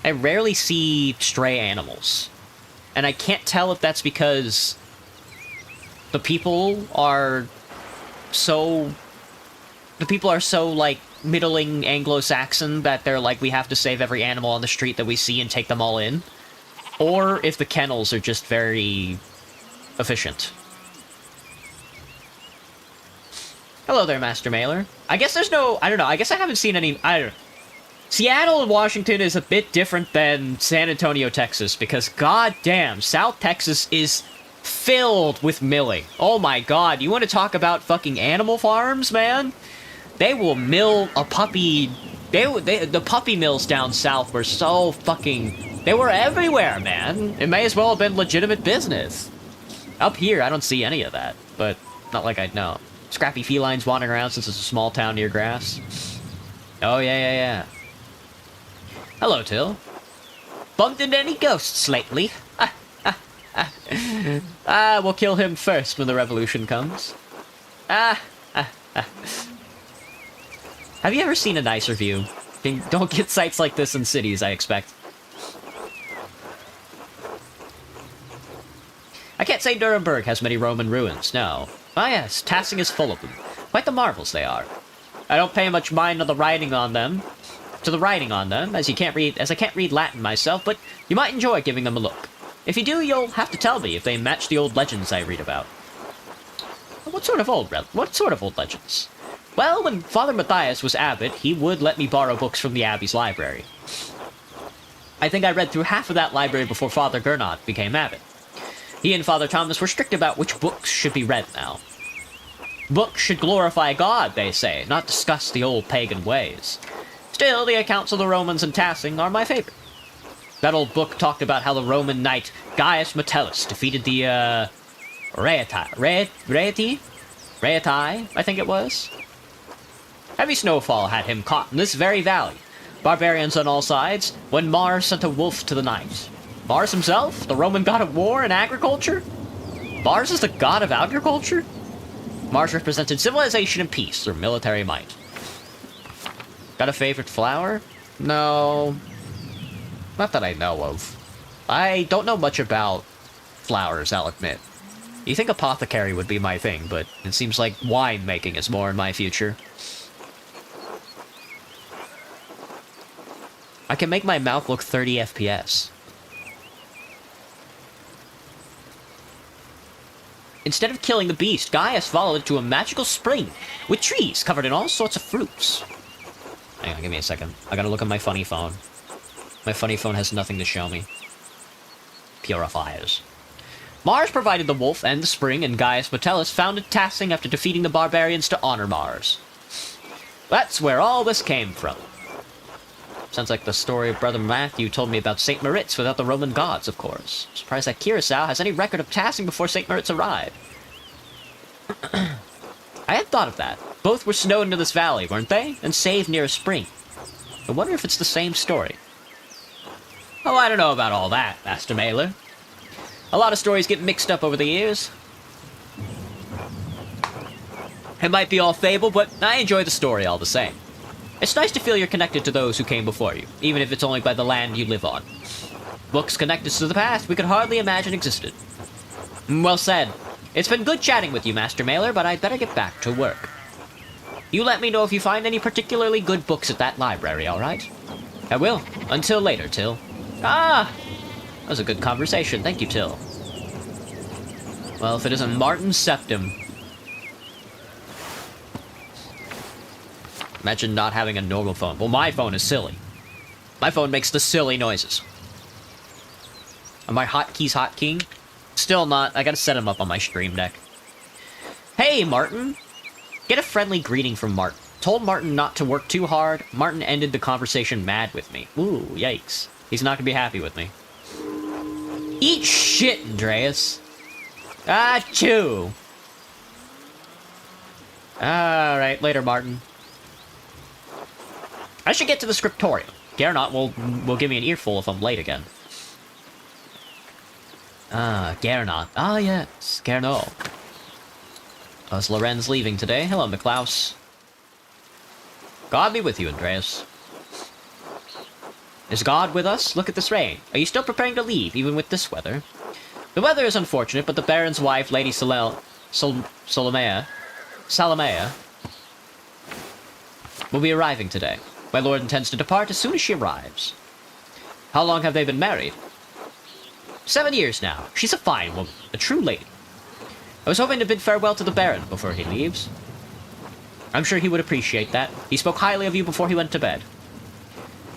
I rarely see stray animals. And I can't tell if that's because the people are so, like, middling Anglo-Saxon that they're like, we have to save every animal on the street that we see and take them all in. Or if the kennels are just very efficient. Hello there, Master Mailer. I guess there's no... I don't know. I guess I haven't seen any... I don't know. Seattle and Washington is a bit different than San Antonio, Texas, because goddamn, South Texas is filled with milling. Oh my god, you want to talk about fucking animal farms, man? They will mill a puppy... the puppy mills down south were so fucking... They were everywhere, man. It may as well have been legitimate business. Up here, I don't see any of that, but not like I'd know. Scrappy felines wandering around since it's a small town near grass. Oh, yeah. Hello, Till. Bumped into any ghosts lately? We'll kill him first when the revolution comes. Have you ever seen a nicer view? Don't get sights like this in cities, I expect. I can't say Nuremberg has many Roman ruins, no. Ah yes, Tassing is full of them. Quite the marvels they are. I don't pay much mind to the writing on them, as I can't read Latin myself, but you might enjoy giving them a look. If you do, you'll have to tell me if they match the old legends I read about. What sort of old legends? Well, when Father Matthias was abbot, he would let me borrow books from the abbey's library. I think I read through half of that library before Father Gernot became abbot. He and Father Thomas were strict about which books should be read now. Books should glorify God, they say, not discuss the old pagan ways. Still, the accounts of the Romans and Tassing are my favorite. That old book talked about how the Roman knight Gaius Metellus defeated the, Rhaetii, I think it was. Heavy snowfall had him caught in this very valley. Barbarians on all sides, when Mars sent a wolf to the night. Mars himself, the Roman god of war and agriculture? Mars is the god of agriculture? Mars represented civilization and peace through military might. Got a favorite flower? No. Not that I know of. I don't know much about flowers, I'll admit. You think apothecary would be my thing, but it seems like wine making is more in my future. I can make my mouth look 30 FPS. Instead of killing the beast, Gaius followed it to a magical spring with trees covered in all sorts of fruits. Hang on, give me a second. I gotta look at my funny phone. My funny phone has nothing to show me. Purifiers. Mars provided the wolf and the spring, and Gaius Metellus founded Tassing after defeating the barbarians to honor Mars. That's where all this came from. Sounds like the story of Brother Matthew told me about St. Moritz without the Roman gods, of course. I'm surprised that Curacao has any record of Tassing before St. Moritz arrived. I had thought of that. Both were snowed into this valley, weren't they? And saved near a spring. I wonder if it's the same story. Oh, I don't know about all that, Master Mailer. A lot of stories get mixed up over the years. It might be all fable, but I enjoy the story all the same. It's nice to feel you're connected to those who came before you, even if it's only by the land you live on. Books connect us to the past we could hardly imagine existed. Well said. It's been good chatting with you, Master Mailer, but I'd better get back to work. You let me know if you find any particularly good books at that library, alright? I will. Until later, Till. Ah! That was a good conversation. Thank you, Till. Well, if it isn't Martin Septim. Imagine not having a normal phone. Well, my phone is silly. My phone makes the silly noises. Are my hotkeys hotkeying? Still not. I gotta set him up on my stream deck. Hey, Martin! Get a friendly greeting from Martin. Told Martin not to work too hard. Martin ended the conversation mad with me. Ooh, yikes. He's not gonna be happy with me. Eat shit, Andreas. Achoo! Alright, later, Martin. I should get to the scriptorium. Gernot will give me an earful if I'm late again. Gernot. Ah, yes, Gernot. Is Lorenz leaving today? Hello, Miklaus. God be with you, Andreas. Is God with us? Look at this rain. Are you still preparing to leave, even with this weather? The weather is unfortunate, but the Baron's wife, Lady Salomea, will be arriving today. My lord intends to depart as soon as she arrives. How long have they been married? 7 years now. She's a fine woman, a true lady. I was hoping to bid farewell to the Baron before he leaves. I'm sure he would appreciate that. He spoke highly of you before he went to bed.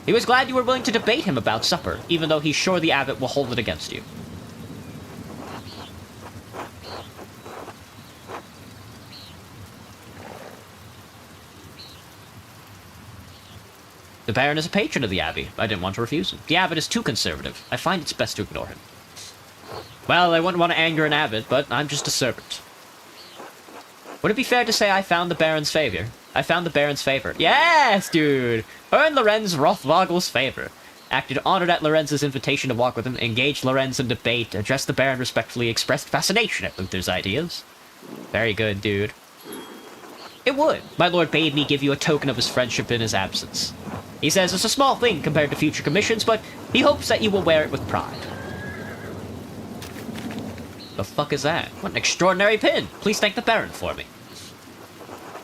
He was glad you were willing to debate him about supper, even though he's sure the abbot will hold it against you. The Baron is a patron of the Abbey. I didn't want to refuse him. The abbot is too conservative. I find it's best to ignore him. Well, I wouldn't want to anger an abbot, but I'm just a servant. Would it be fair to say I found the Baron's favor? I found the Baron's favor. Yes, dude! Earned Lorenz Rothvogel's favor. Acted honored at Lorenz's invitation to walk with him, engaged Lorenz in debate, addressed the Baron respectfully, expressed fascination at Luther's ideas. Very good, dude. It would. My lord bade me give you a token of his friendship in his absence. He says it's a small thing compared to future commissions, but he hopes that you will wear it with pride. The fuck is that? What an extraordinary pin! Please thank the Baron for me.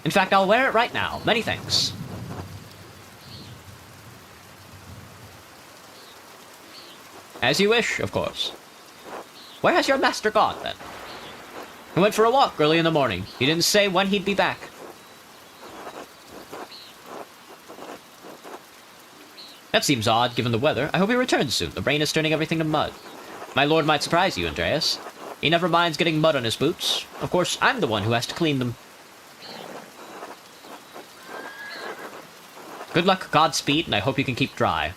In fact, I'll wear it right now. Many thanks. As you wish, of course. Where has your master gone, then? He went for a walk early in the morning. He didn't say when he'd be back. That seems odd, given the weather. I hope he returns soon. The rain is turning everything to mud. My lord might surprise you, Andreas. He never minds getting mud on his boots. Of course, I'm the one who has to clean them. Good luck, Godspeed, and I hope you can keep dry.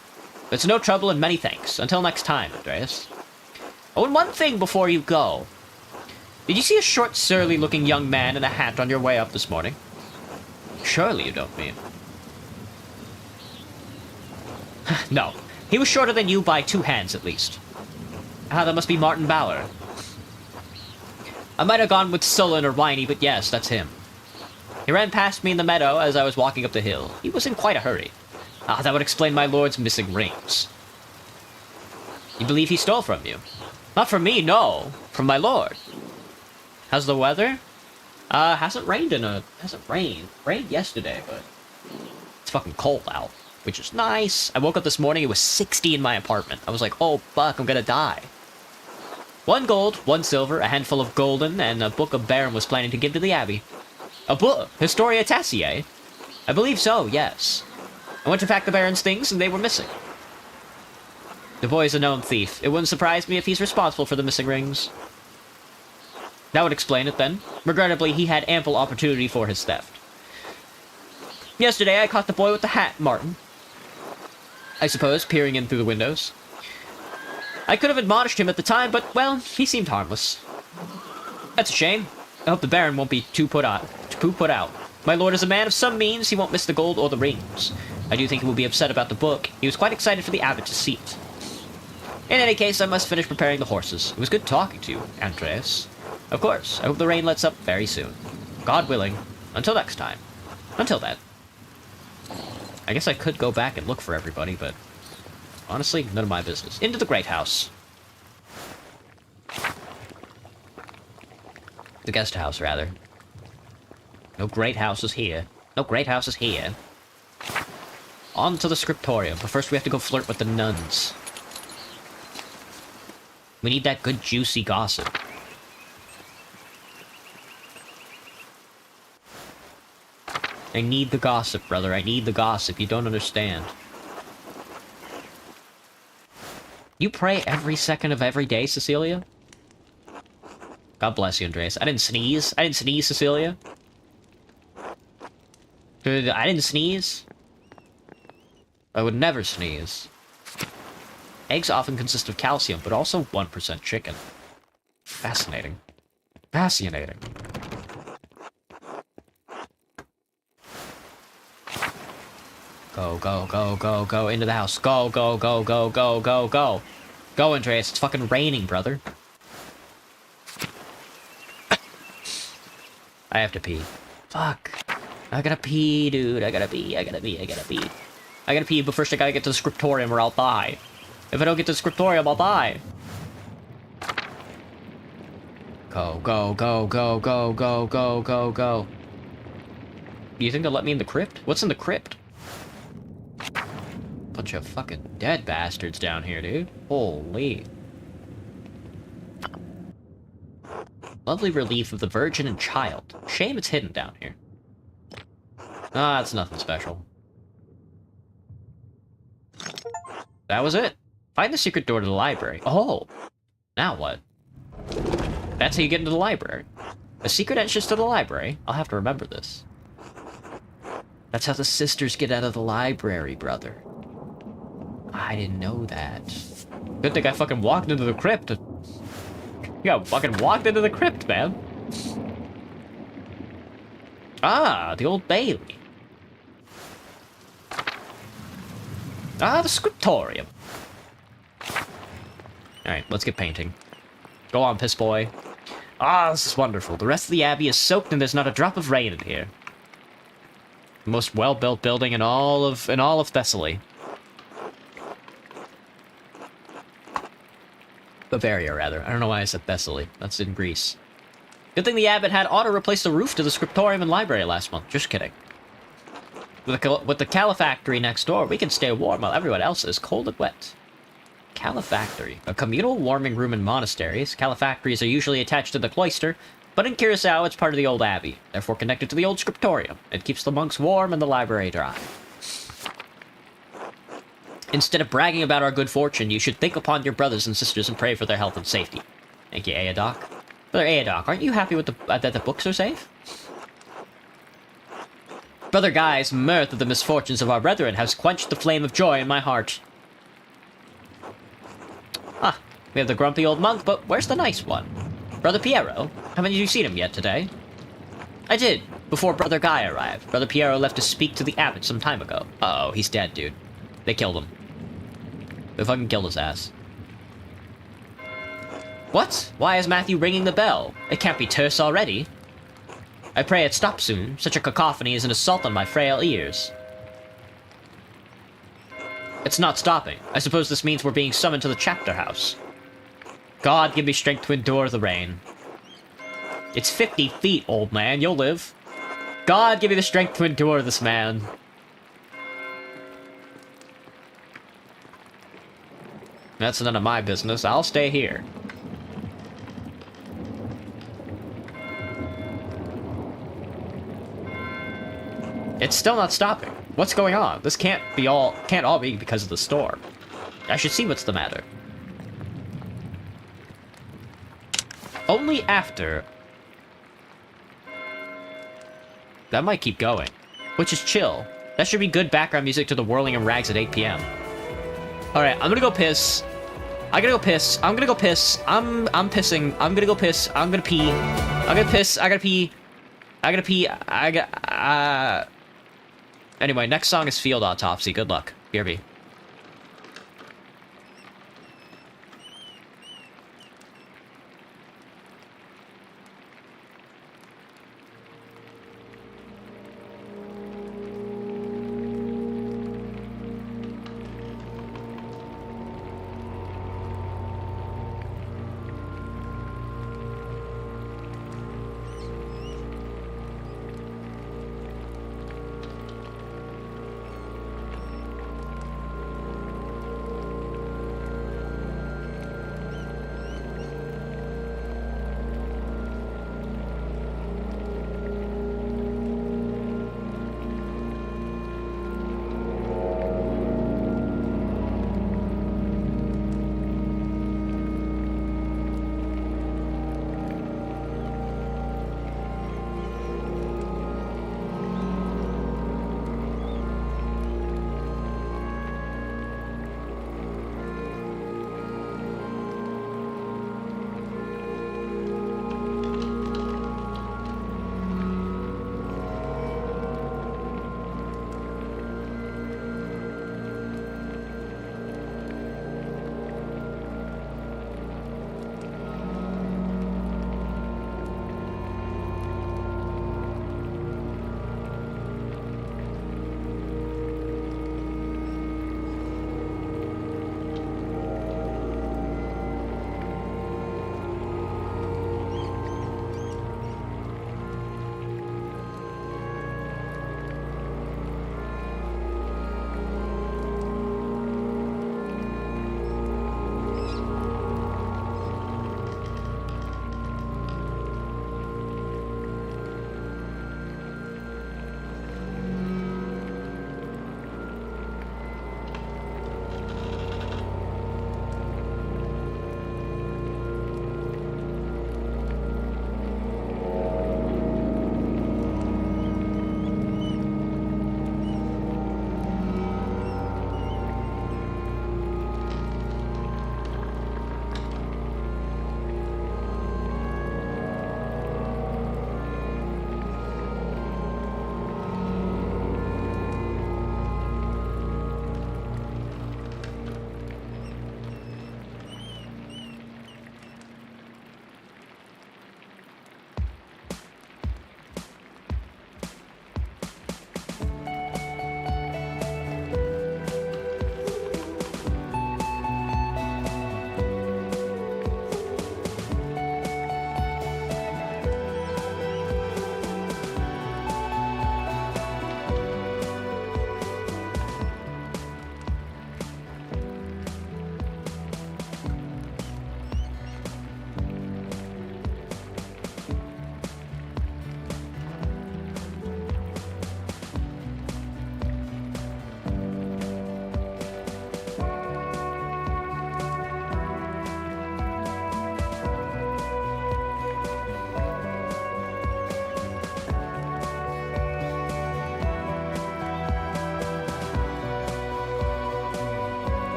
It's no trouble and many thanks. Until next time, Andreas. Oh, and one thing before you go. Did you see a short, surly-looking young man in a hat on your way up this morning? Surely you don't mean. No. He was shorter than you by 2 hands, at least. Ah, that must be Martin Bauer. I might have gone with sullen or whiny, but yes, that's him. He ran past me in the meadow as I was walking up the hill. He was in quite a hurry. Ah, that would explain my lord's missing rings. You believe he stole from you? Not from me, no. From my lord. How's the weather? Hasn't rained. Rained yesterday, but it's fucking cold out, which is nice. I woke up this morning, it was 60 in my apartment. I was like, oh fuck, I'm gonna die. 1 gold, 1 silver, a handful of golden, and a book a Baron was planning to give to the Abbey. A book? Historia Tassiae? I believe so, yes. I went to pack the Baron's things, and they were missing. The boy's a known thief. It wouldn't surprise me if he's responsible for the missing rings. That would explain it, then. Regrettably, he had ample opportunity for his theft. Yesterday, I caught the boy with the hat, Martin. I suppose, peering in through the windows. I could have admonished him at the time, but, well, he seemed harmless. That's a shame. I hope the Baron won't be too put out. My lord is a man of some means. He won't miss the gold or the rings. I do think he will be upset about the book. He was quite excited for the abbot to see it. In any case, I must finish preparing the horses. It was good talking to you, Andreas. Of course, I hope the rain lets up very soon. God willing. Until next time. Until then. I guess I could go back and look for everybody, but honestly, none of my business. Into the Great House. The guest house, rather. No great houses here. No great houses here. On to the scriptorium, but first we have to go flirt with the nuns. We need that good juicy gossip. I need the gossip, brother. I need the gossip. You don't understand. You pray every second of every day, Cecilia? God bless you, Andreas. I didn't sneeze. I didn't sneeze, Cecilia. Dude, I didn't sneeze. I would never sneeze. Eggs often consist of calcium, but also 1% chicken. Fascinating. Fascinating. Go, go, go, go, go, into the house. Go, go, go, go, go, go, go. Go, Andreas. It's fucking raining, brother. I have to pee. Fuck. I gotta pee, dude. I gotta pee, I gotta pee, I gotta pee. I gotta pee, but first I gotta get to the scriptorium or I'll die. If I don't get to the scriptorium, I'll die. Go, go, go, go, go, go, go, go, go. You think they'll let me in the crypt? What's in the crypt? Bunch of fucking dead bastards down here, dude. Holy. Lovely relief of the Virgin and Child. Shame it's hidden down here. Ah, it's nothing special. That was it. Find the secret door to the library. Oh! Now what? That's how you get into the library. A secret entrance to the library? I'll have to remember this. That's how the sisters get out of the library, brother. I didn't know that. Good thing I fucking walked into the crypt. Yeah, fucking walked into the crypt, man. Ah, the Old Bailey. Ah, the scriptorium. Alright, let's get painting. Go on, piss boy. Ah, this is wonderful. The rest of the abbey is soaked and there's not a drop of rain in here. The most well-built building in all of Thessaly. Bavaria, rather. I don't know why I said Thessaly. That's in Greece. Good thing the abbot had auto-replace the roof to the scriptorium and library last month. Just kidding. With the calefactory next door, we can stay warm while everyone else is cold and wet. Calefactory. A communal warming room in monasteries. Calefactories are usually attached to the cloister, but in Curacao it's part of the old abbey, therefore connected to the old scriptorium. It keeps the monks warm and the library dry. Instead of bragging about our good fortune, you should think upon your brothers and sisters and pray for their health and safety. Thank you, Aedoc. Brother Aedoc, aren't you happy with that the books are safe? Brother Guy's mirth of the misfortunes of our brethren has quenched the flame of joy in my heart. Ah, we have the grumpy old monk, but where's the nice one? Brother Piero? Haven't you seen him yet today? I did, before Brother Guy arrived. Brother Piero left to speak to the abbot some time ago. Uh-oh, he's dead, dude. They killed him. They fucking killed his ass. What? Why is Matthew ringing the bell? It can't be terse already. I pray it stops soon. Such a cacophony is an assault on my frail ears. It's not stopping. I suppose this means we're being summoned to the chapter house. God, give me strength to endure the rain. It's 50 feet, old man. You'll live. God, give me the strength to endure this man. That's none of my business. I'll stay here. It's still not stopping. What's going on? This can't all be because of the storm. I should see what's the matter. Only after. That might keep going. Which is chill. That should be good background music to the whirling of rags at 8 p.m. Alright, I'm gonna go piss. I'm gonna go piss. I'm gonna go piss. I'm pissing. I'm gonna go piss. I'm gonna pee. I'm gonna piss. I gotta pee. I gotta pee. I got. Anyway, next song is Field Autopsy. Good luck. BRB.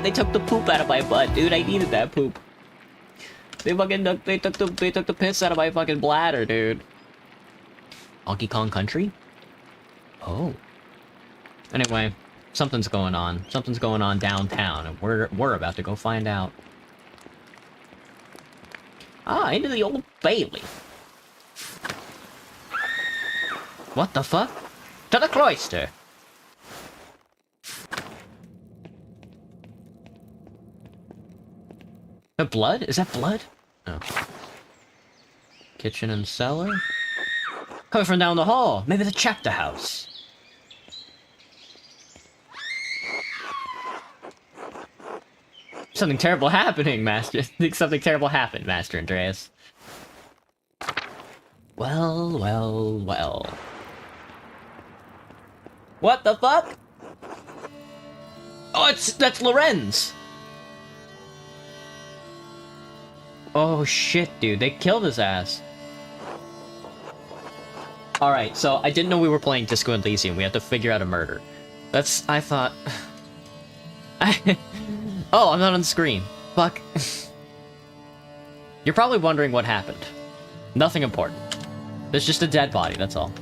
They took the poop out of my butt, dude. I needed that poop. They took the piss out of my fucking bladder, dude. Donkey Kong Country? Oh. Anyway, something's going on. Something's going on downtown, and we're about to go find out. Ah, into the Old Bailey. What the fuck? To the cloister! The blood? Is that blood? Oh. Kitchen and cellar? Coming from down the hall. Maybe the chapter house. Something terrible happening, Master. I think something terrible happened, Master Andreas. Well, well, well. What the fuck? Oh, that's Lorenz! Oh shit, dude, they killed his ass. Alright, so I didn't know we were playing Disco Elysium. We had to figure out a murder. I thought... Oh, I'm not on the screen. Fuck. You're probably wondering what happened. Nothing important. There's just a dead body, that's all.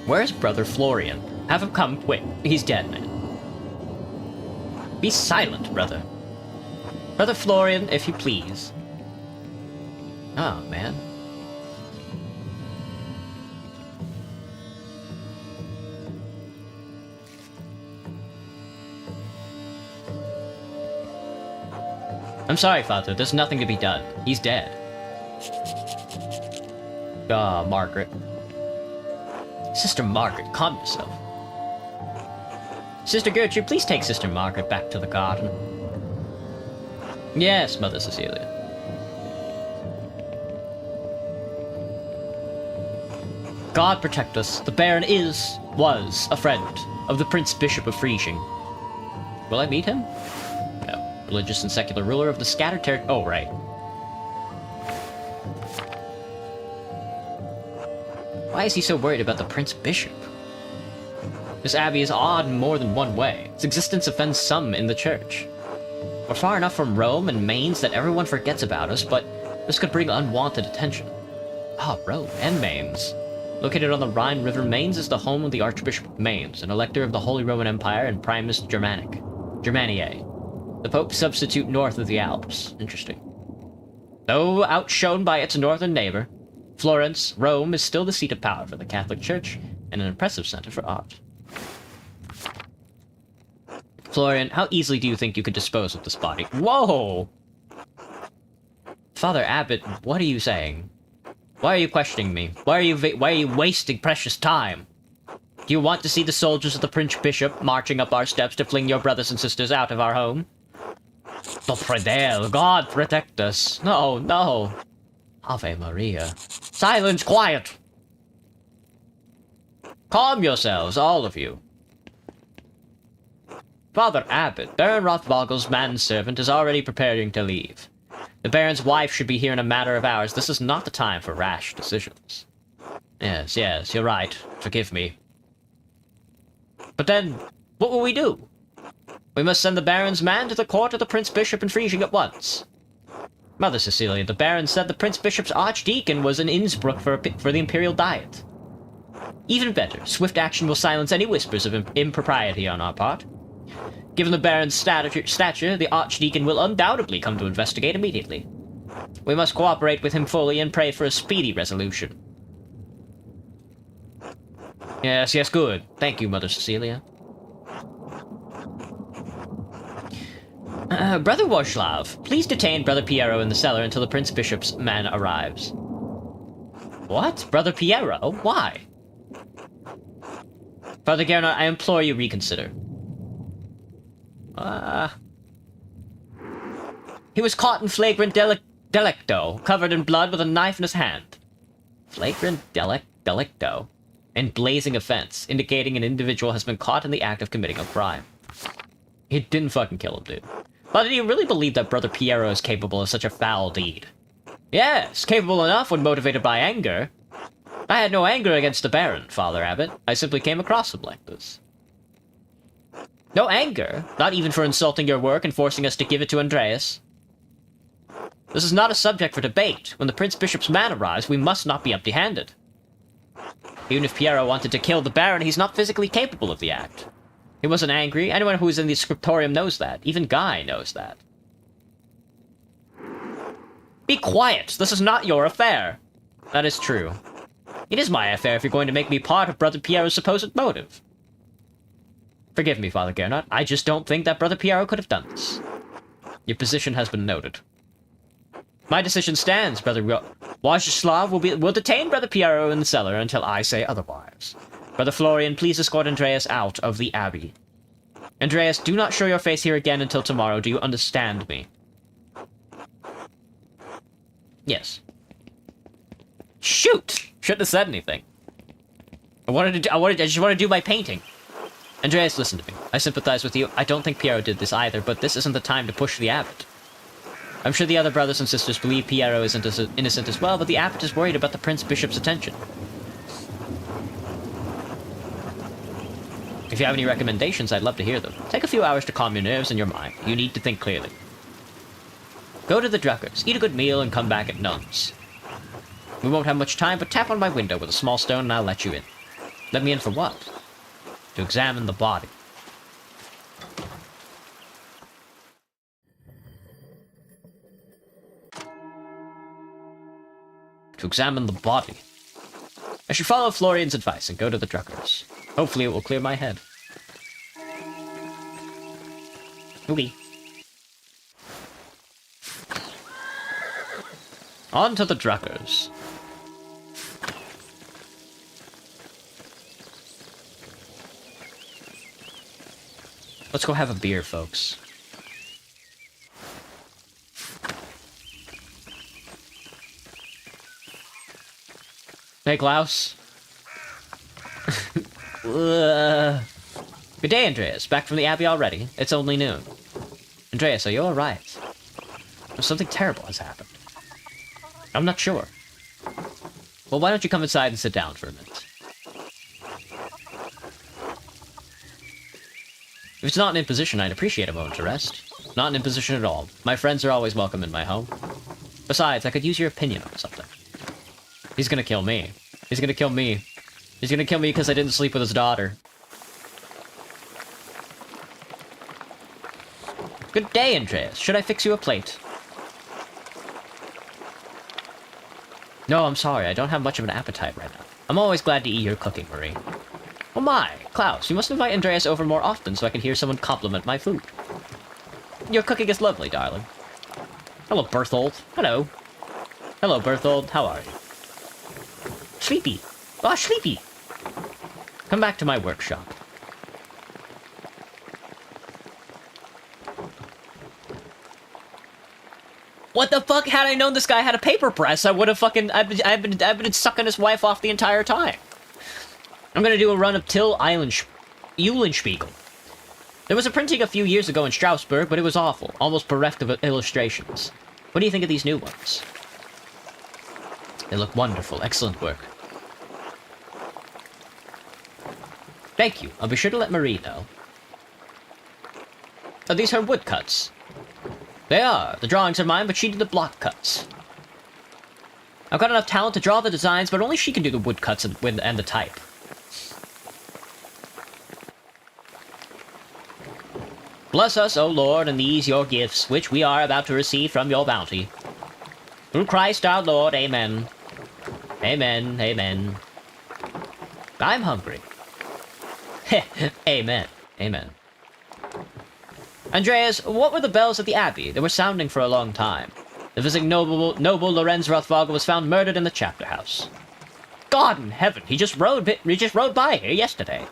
Where's Brother Florian? Have him come quick. He's dead, man. Be silent, brother. Brother Florian, if you please. Oh, man. I'm sorry, Father. There's nothing to be done. He's dead. Ah, Margaret. Sister Margaret, calm yourself. Sister Gertrude, please take Sister Margaret back to the garden. Yes, Mother Cecilia. God protect us. The Baron was a friend of the Prince Bishop of Friesing. Will I meet him? No. Religious and secular ruler of the scattered territory. Oh, right. Why is he so worried about the Prince Bishop? This abbey is odd in more than one way. Its existence offends some in the church. We're far enough from Rome and Mainz that everyone forgets about us, but this could bring unwanted attention. Ah, Rome and Mainz. Located on the Rhine River, Mainz is the home of the Archbishop of Mainz, an elector of the Holy Roman Empire and Primus Germaniae. The Pope substitute north of the Alps. Interesting. Though outshone by its northern neighbor, Florence, Rome is still the seat of power for the Catholic Church and an impressive center for art. Florian, how easily do you think you could dispose of this body? Whoa! Father Abbot, what are you saying? Why are you questioning me? Why are you wasting precious time? Do you want to see the soldiers of the Prince Bishop marching up our steps to fling your brothers and sisters out of our home? The Predel, God protect us. No, no. Ave Maria. Silence, quiet! Calm yourselves, all of you. Father Abbot, Baron Rothvogel's manservant is already preparing to leave. The Baron's wife should be here in a matter of hours. This is not the time for rash decisions. Yes, you're right. Forgive me. But then, what will we do? We must send the Baron's man to the court of the Prince Bishop in Friesing at once. Mother Cecilia, the Baron said the Prince Bishop's archdeacon was in Innsbruck for the Imperial Diet. Even better, swift action will silence any whispers of impropriety on our part. Given the Baron's stature, the archdeacon will undoubtedly come to investigate immediately. We must cooperate with him fully and pray for a speedy resolution. Yes, good. Thank you, Mother Cecilia. Brother Warslav, please detain Brother Piero in the cellar until the Prince Bishop's man arrives. What? Brother Piero? Why? Father Gernot, I implore you reconsider. He was caught in flagrant delicto, covered in blood with a knife in his hand. Flagrant delicto. And blazing offense, indicating an individual has been caught in the act of committing a crime. He didn't fucking kill him, dude. But do you really believe that Brother Piero is capable of such a foul deed? Yes, capable enough when motivated by anger. I had no anger against the Baron, Father Abbot. I simply came across him like this. No anger? Not even for insulting your work and forcing us to give it to Andreas? This is not a subject for debate. When the Prince Bishop's man arrives, we must not be empty-handed. Even if Piero wanted to kill the Baron, he's not physically capable of the act. He wasn't angry. Anyone who's in the scriptorium knows that. Even Guy knows that. Be quiet! This is not your affair! That is true. It is my affair if you're going to make me part of Brother Piero's supposed motive. Forgive me, Father Gernot. I just don't think that Brother Piero could have done this. Your position has been noted. My decision stands, Brother Wojcislav will detain Brother Piero in the cellar until I say otherwise. Brother Florian, please escort Andreas out of the Abbey. Andreas, do not show your face here again until tomorrow. Do you understand me? Yes. Shoot! Shouldn't have said anything. I just want to do my painting. Andreas, listen to me. I sympathize with you. I don't think Piero did this either, but this isn't the time to push the abbot. I'm sure the other brothers and sisters believe Piero is innocent as well, but the abbot is worried about the Prince Bishop's attention. If you have any recommendations, I'd love to hear them. Take a few hours to calm your nerves and your mind. You need to think clearly. Go to the Druckers, eat a good meal, and come back at Nuns. We won't have much time, but tap on my window with a small stone and I'll let you in. Let me in for what? To examine the body. To examine the body. I should follow Florian's advice and go to the Druckers. Hopefully it will clear my head. Okay. On to the Druckers. Let's go have a beer, folks. Hey, Klaus. Good day, Andreas. Back from the Abbey already? It's only noon. Andreas, are you alright? Something terrible has happened. I'm not sure. Well, why don't you come inside and sit down for a minute? If it's not an imposition, I'd appreciate a moment to rest. Not an imposition at all. My friends are always welcome in my home. Besides, I could use your opinion on something. He's gonna kill me. He's gonna kill me. He's gonna kill me because I didn't sleep with his daughter. Good day, Andreas. Should I fix you a plate? No, I'm sorry. I don't have much of an appetite right now. I'm always glad to eat your cooking, Marie. Oh my, Klaus, you must invite Andreas over more often so I can hear someone compliment my food. Your cooking is lovely, darling. Hello, Berthold. Hello. Hello, Berthold. How are you? Sleepy. Ah, sleepy. Come back to my workshop. What the fuck? Had I known this guy had a paper press, I would have fucking... I've been sucking his wife off the entire time. I'm gonna do a run of Till Eulenspiegel. There was a printing a few years ago in Strasbourg, but it was awful, almost bereft of illustrations. What do you think of these new ones? They look wonderful. Excellent work. Thank you. I'll be sure to let Marie know. Are these her woodcuts? They are. The drawings are mine, but she did the block cuts. I've got enough talent to draw the designs, but only she can do the woodcuts and the type. Bless us, O Lord, and these your gifts, which we are about to receive from your bounty. Through Christ our Lord, amen. Amen, amen. I'm hungry. Amen, amen. Andreas, what were the bells at the Abbey? They were sounding for a long time. The visiting noble Lorenz Rothvogel was found murdered in the chapter house. God in heaven, he just rode by here yesterday.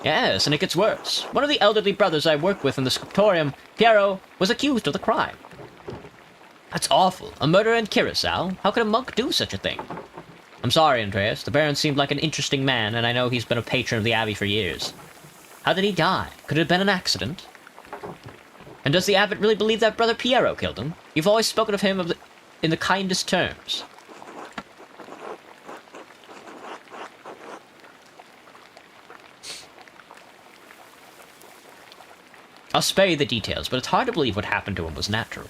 Yes, and it gets worse. One of the elderly brothers I work with in the scriptorium, Piero, was accused of the crime. That's awful. A murder in Curacao? How could a monk do such a thing? I'm sorry, Andreas. The Baron seemed like an interesting man, and I know he's been a patron of the Abbey for years. How did he die? Could it have been an accident? And does the abbot really believe that Brother Piero killed him? You've always spoken of him in the kindest terms. I'll spare you the details, but it's hard to believe what happened to him was natural.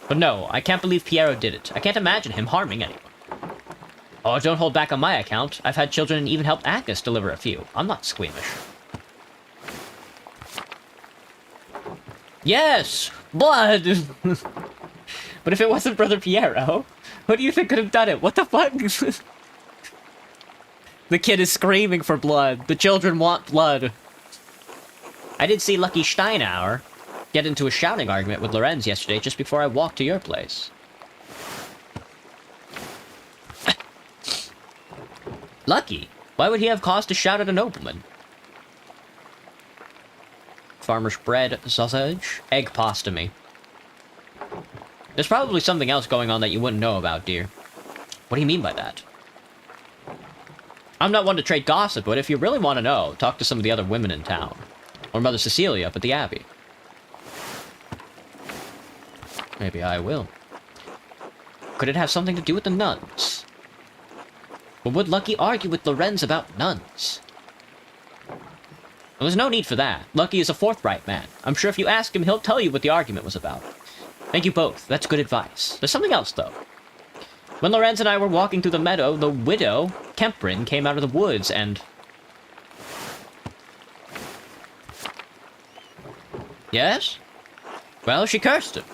But no, I can't believe Piero did it. I can't imagine him harming anyone. Oh, don't hold back on my account. I've had children and even helped Agnes deliver a few. I'm not squeamish. Yes! Blood! But if it wasn't Brother Piero, who do you think could have done it? What the fuck? The kid is screaming for blood. The children want blood. I did see Lucky Steinauer get into a shouting argument with Lorenz yesterday just before I walked to your place. Lucky? Why would he have cause to shout at a nobleman? Farmer's bread, sausage, egg pasta me. There's probably something else going on that you wouldn't know about, dear. What do you mean by that? I'm not one to trade gossip, but if you really want to know, talk to some of the other women in town. Or Mother Cecilia up at the Abbey. Maybe I will. Could it have something to do with the nuns? But would Lucky argue with Lorenz about nuns? Well, there's no need for that. Lucky is a forthright man. I'm sure if you ask him, he'll tell you what the argument was about. Thank you both. That's good advice. There's something else, though. When Lorenz and I were walking through the meadow, the widow, Kemprin, came out of the woods and... Yes? Well, she cursed him.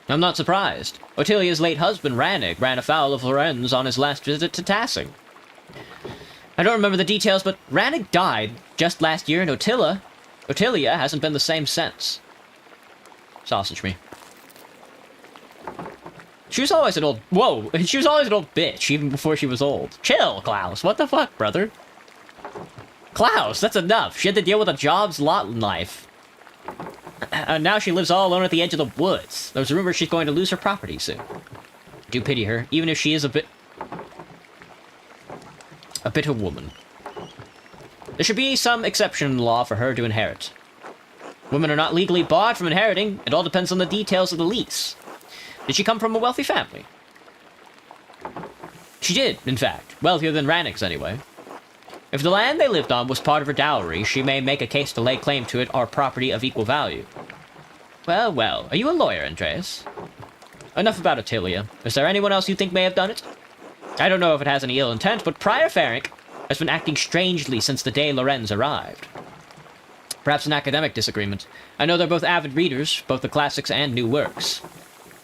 I'm not surprised. Ottilia's late husband, Rannig, ran afoul of Lorenz on his last visit to Tassing. I don't remember the details, but Rannig died just last year, and Ottilia hasn't been the same since. Sausage me. She was always an old... Whoa! She was always an old bitch, even before she was old. Chill, Klaus. What the fuck, brother? Klaus, that's enough. She had to deal with a job's lot in life. And now she lives all alone at the edge of the woods. There's rumors she's going to lose her property soon. Do pity her, even if she is a bitter woman. There should be some exception in the law for her to inherit. Women are not legally barred from inheriting. It all depends on the details of the lease. Did she come from a wealthy family? She did, in fact. Wealthier than Rannig's, anyway. If the land they lived on was part of her dowry, she may make a case to lay claim to it or property of equal value. Well, well. Are you a lawyer, Andreas? Enough about Ottilia. Is there anyone else you think may have done it? I don't know if it has any ill intent, but Prior Ferenc has been acting strangely since the day Lorenz arrived. Perhaps an academic disagreement. I know they're both avid readers, both the classics and new works.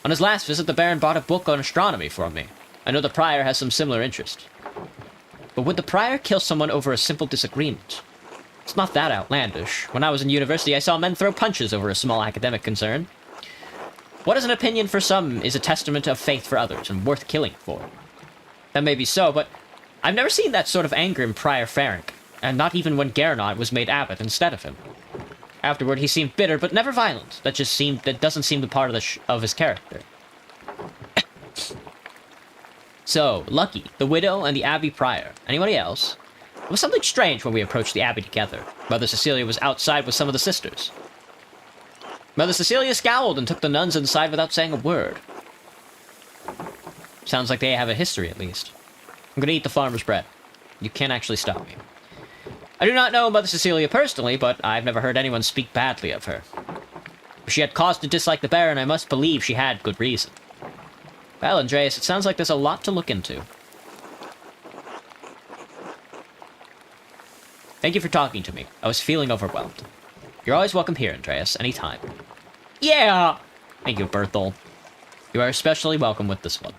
On his last visit, the Baron bought a book on astronomy for me. I know the Prior has some similar interest. But would the Prior kill someone over a simple disagreement? It's not that outlandish. When I was in university, I saw men throw punches over a small academic concern. What is an opinion for some is a testament of faith for others, and worth killing for. That may be so, but I've never seen that sort of anger in Prior Ferenc, and not even when Gernot was made abbot instead of him. Afterward, he seemed bitter, but never violent. That doesn't seem the part of his character. So, Lucky, the widow, and the Abbey Prior. Anybody else? It was something strange when we approached the Abbey together. Mother Cecilia was outside with some of the sisters. Mother Cecilia scowled and took the nuns inside without saying a word. Sounds like they have a history, at least. I'm gonna eat the farmer's bread. You can't actually stop me. I do not know Mother Cecilia personally, but I've never heard anyone speak badly of her. If she had cause to dislike the Baron, I must believe she had good reason. Well, Andreas, it sounds like there's a lot to look into. Thank you for talking to me. I was feeling overwhelmed. You're always welcome here, Andreas, anytime. Yeah! Thank you, Berthel. You are especially welcome with this one.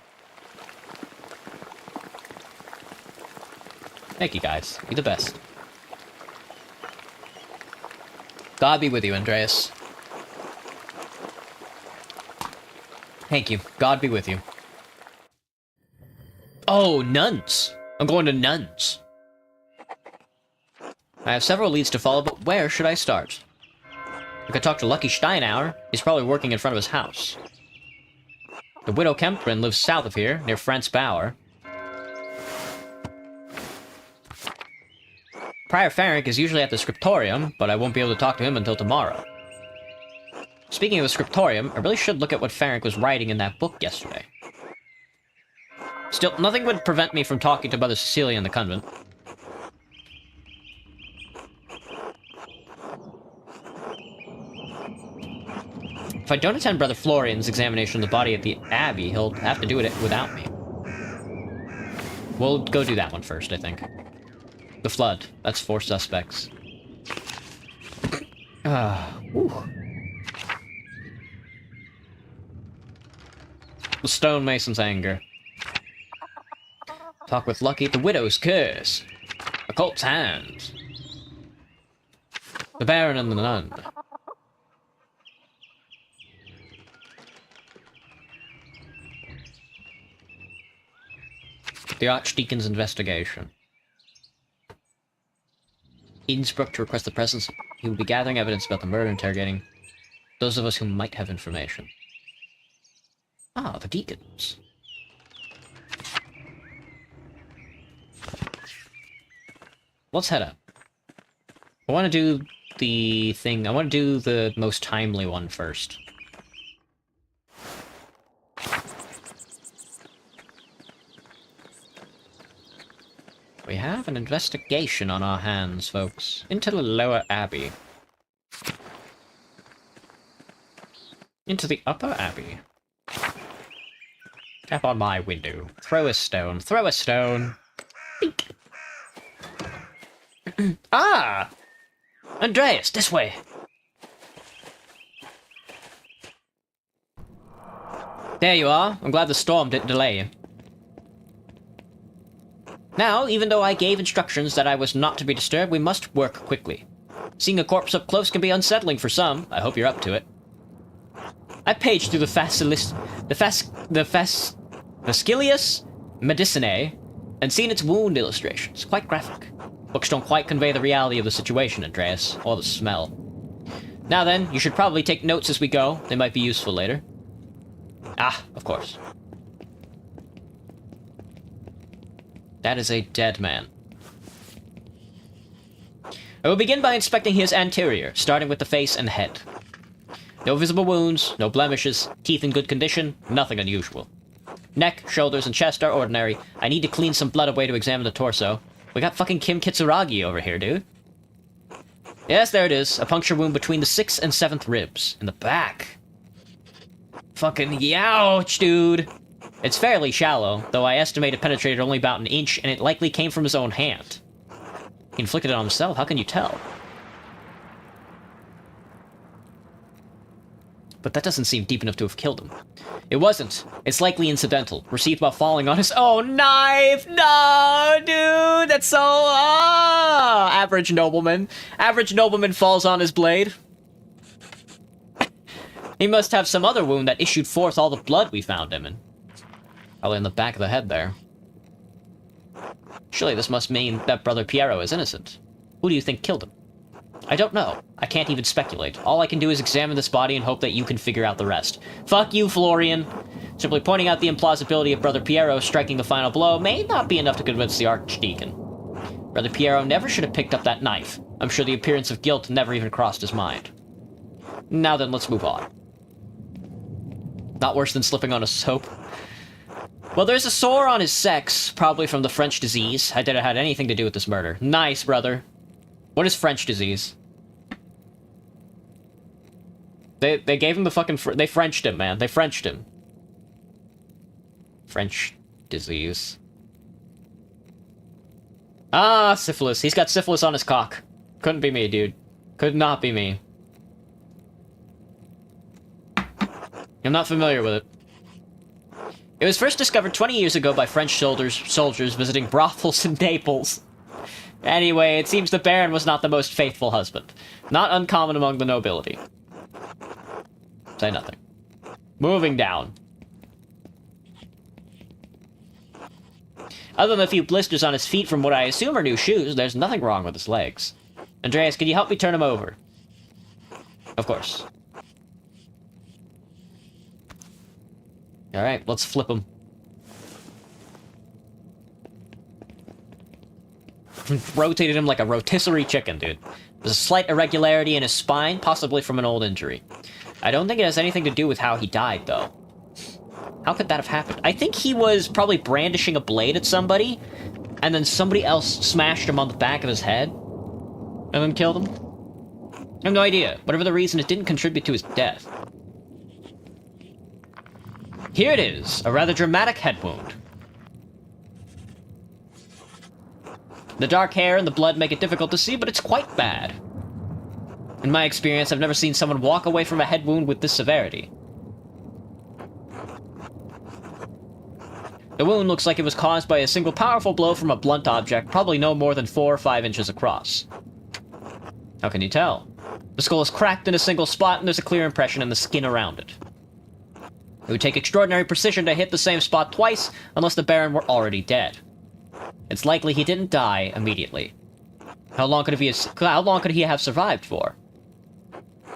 Thank you, guys. You're the best. God be with you, Andreas. Thank you. God be with you. Oh, nuns. I'm going to nuns. I have several leads to follow, but where should I start? I could talk to Lucky Steinauer. He's probably working in front of his house. The widow Kemprin lives south of here, near Franz Bauer. Prior Ferenc is usually at the scriptorium, but I won't be able to talk to him until tomorrow. Speaking of the scriptorium, I really should look at what Ferenc was writing in that book yesterday. Still, nothing would prevent me from talking to Mother Cecilia in the convent. If I don't attend Brother Florian's examination of the body at the Abbey, he'll have to do it without me. We'll go do that one first, I think. The Flood. That's 4 suspects. The Stonemason's anger. Talk with Lucky. The Widow's curse. The Colt's hand. The Baron and the Nun. The Archdeacon's investigation. Innsbruck to request the presence. He will be gathering evidence about the murder, interrogating those of us who might have information. Ah, the deacons. Let's head up. I want to do the thing. I want to do the most timely one first. We have an investigation on our hands, folks. Into the lower abbey. Into the upper abbey. Tap on my window. Throw a stone. Throw a stone. Beak. Ah! Andreas, this way! There you are. I'm glad the storm didn't delay you. Now, even though I gave instructions that I was not to be disturbed, we must work quickly. Seeing a corpse up close can be unsettling for some. I hope you're up to it. I paged through the Fascilius Medicinae and seen its wound illustrations. Quite graphic. Books don't quite convey the reality of the situation, Andreas, or the smell. Now then, you should probably take notes as we go. They might be useful later. Ah, of course. That is a dead man. I will begin by inspecting his anterior, starting with the face and head. No visible wounds, no blemishes, teeth in good condition, nothing unusual. Neck, shoulders, and chest are ordinary. I need to clean some blood away to examine the torso. We got fucking Kim Kitsuragi over here, dude. Yes, there it is. A puncture wound between the 6th and 7th ribs. In the back. Fucking youch, dude. It's fairly shallow, though I estimate it penetrated only about an inch, and it likely came from his own hand. He inflicted it on himself, how can you tell? But that doesn't seem deep enough to have killed him. It wasn't. It's likely incidental. Received while falling on his own knife! No, dude! That's so... Average nobleman. Average nobleman falls on his blade. He must have some other wound that issued forth all the blood we found him in. Probably in the back of the head there. Surely this must mean that Brother Piero is innocent. Who do you think killed him? I don't know. I can't even speculate. All I can do is examine this body and hope that you can figure out the rest. Fuck you, Florian. Simply pointing out the implausibility of Brother Piero striking the final blow may not be enough to convince the Archdeacon. Brother Piero never should have picked up that knife. I'm sure the appearance of guilt never even crossed his mind. Now then, let's move on. Not worse than slipping on a soap. Well, there's a sore on his sex, probably from the French disease. I doubt it had anything to do with this murder. Nice, brother. What is French disease? They gave him the fucking... They Frenched him, man. They Frenched him. French disease. Ah, syphilis. He's got syphilis on his cock. Couldn't be me, dude. Could not be me. I'm not familiar with it. It was first discovered 20 years ago by French soldiers visiting brothels in Naples. Anyway, it seems the Baron was not the most faithful husband. Not uncommon among the nobility. Say nothing. Moving down. Other than a few blisters on his feet from what I assume are new shoes, there's nothing wrong with his legs. Andreas, can you help me turn him over? Of course. Alright, let's flip him. Rotated him like a rotisserie chicken, dude. There's a slight irregularity in his spine, possibly from an old injury. I don't think it has anything to do with how he died, though. How could that have happened? I think he was probably brandishing a blade at somebody, and then somebody else smashed him on the back of his head, and then killed him. I have no idea. Whatever the reason, it didn't contribute to his death. Here it is, a rather dramatic head wound. The dark hair and the blood make it difficult to see, but it's quite bad. In my experience, I've never seen someone walk away from a head wound with this severity. The wound looks like it was caused by a single powerful blow from a blunt object, probably no more than 4 or 5 inches across. How can you tell? The skull is cracked in a single spot, and there's a clear impression in the skin around it. It would take extraordinary precision to hit the same spot twice, unless the Baron were already dead. It's likely he didn't die immediately. How long could he have survived for?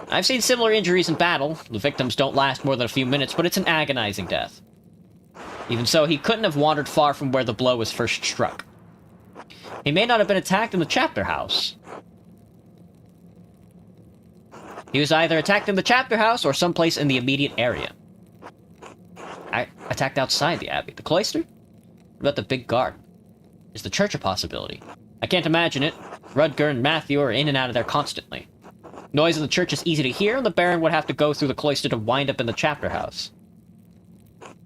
I've seen similar injuries in battle. The victims don't last more than a few minutes, but it's an agonizing death. Even so, he couldn't have wandered far from where the blow was first struck. He may not have been attacked in the chapter house. He was either attacked in the chapter house or someplace in the immediate area. Attacked outside the abbey. The cloister? What about the big garden? Is the church a possibility? I can't imagine it. Rudger and Matthew are in and out of there constantly. Noise in the church is easy to hear, and the Baron would have to go through the cloister to wind up in the chapter house.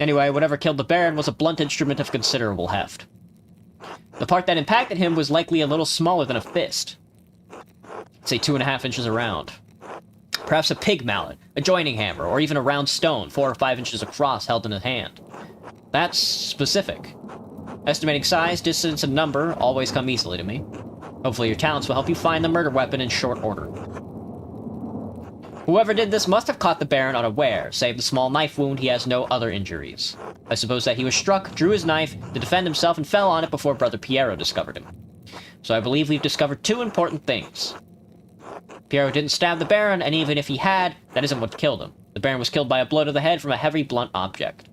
Anyway, whatever killed the Baron was a blunt instrument of considerable heft. The part that impacted him was likely a little smaller than a fist. Say 2.5 inches around. Perhaps a pig mallet, a joining hammer, or even a round stone 4 or 5 inches across held in a hand. That's specific. Estimating size, distance, and number always come easily to me. Hopefully your talents will help you find the murder weapon in short order. Whoever did this must have caught the Baron unaware. Save the small knife wound, he has no other injuries. I suppose that he was struck, drew his knife to defend himself, and fell on it before Brother Piero discovered him. So I believe we've discovered 2 important things. Piero didn't stab the Baron, and even if he had, that isn't what killed him. The Baron was killed by a blow to the head from a heavy, blunt object.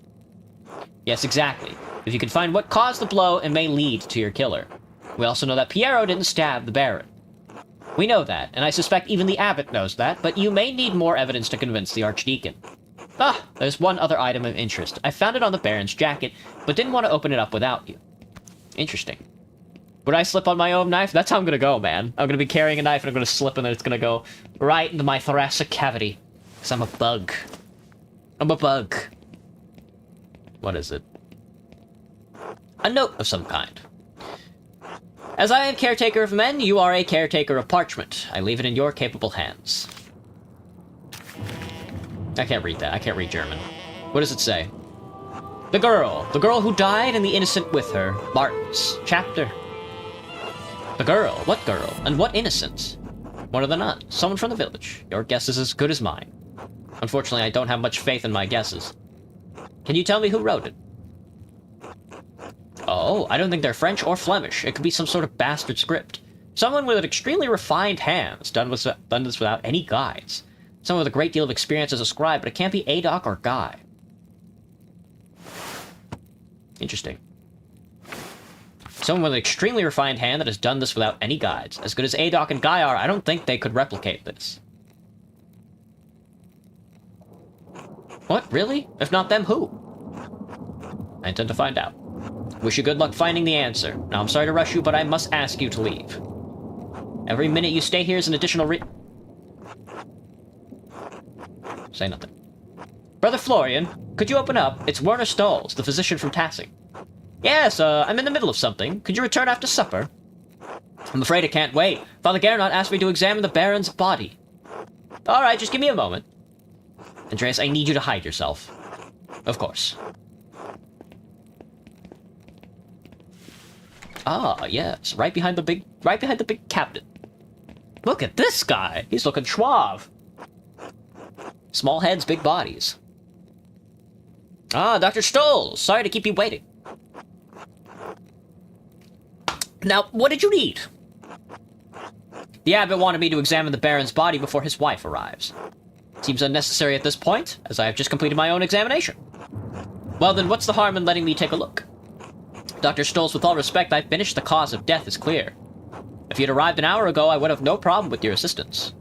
Yes, exactly. If you can find what caused the blow, it may lead to your killer. We also know that Piero didn't stab the Baron. We know that, and I suspect even the abbot knows that, but you may need more evidence to convince the Archdeacon. Ah, there's one other item of interest. I found it on the Baron's jacket, but didn't want to open it up without you. Interesting. Would I slip on my own knife? That's how I'm gonna go, man. I'm gonna be carrying a knife and I'm gonna slip and then it's gonna go right into my thoracic cavity. Because I'm a bug. I'm a bug. What is it? A note of some kind. As I am caretaker of men, you are a caretaker of parchment. I leave it in your capable hands. I can't read that. I can't read German. What does it say? The girl who died and the innocent with her. Martins. Chapter. The girl? What girl? And what innocent? One of the nuns. Someone from the village. Your guess is as good as mine. Unfortunately, I don't have much faith in my guesses. Can you tell me who wrote it? Oh, I don't think they're French or Flemish. It could be some sort of bastard script. Someone with an extremely refined hands, done this without any guides. Someone with a great deal of experience as a scribe, but it can't be Adok or Guy. Interesting. Someone with an extremely refined hand that has done this without any guides. As good as Adok and Guy are, I don't think they could replicate this. What, really? If not them, who? I intend to find out. Wish you good luck finding the answer. Now, I'm sorry to rush you, but I must ask you to leave. Every minute you stay here is an additional Say nothing. Brother Florian, could you open up? It's Werner Stolz, the physician from Tassing. Yes, I'm in the middle of something. Could you return after supper? I'm afraid I can't wait. Father Gernot asked me to examine the Baron's body. All right, just give me a moment. Andreas, I need you to hide yourself. Of course. Ah, yes, right behind the big cabinet. Look at this guy. He's looking suave. Small heads, big bodies. Ah, Dr. Stolz. Sorry to keep you waiting. Now, what did you need? The abbot wanted me to examine the Baron's body before his wife arrives. Seems unnecessary at this point, as I have just completed my own examination. Well then, what's the harm in letting me take a look? Dr. Stolz, with all respect, I've finished. The cause of death is clear. If you'd arrived an hour ago, I would have no problem with your assistance.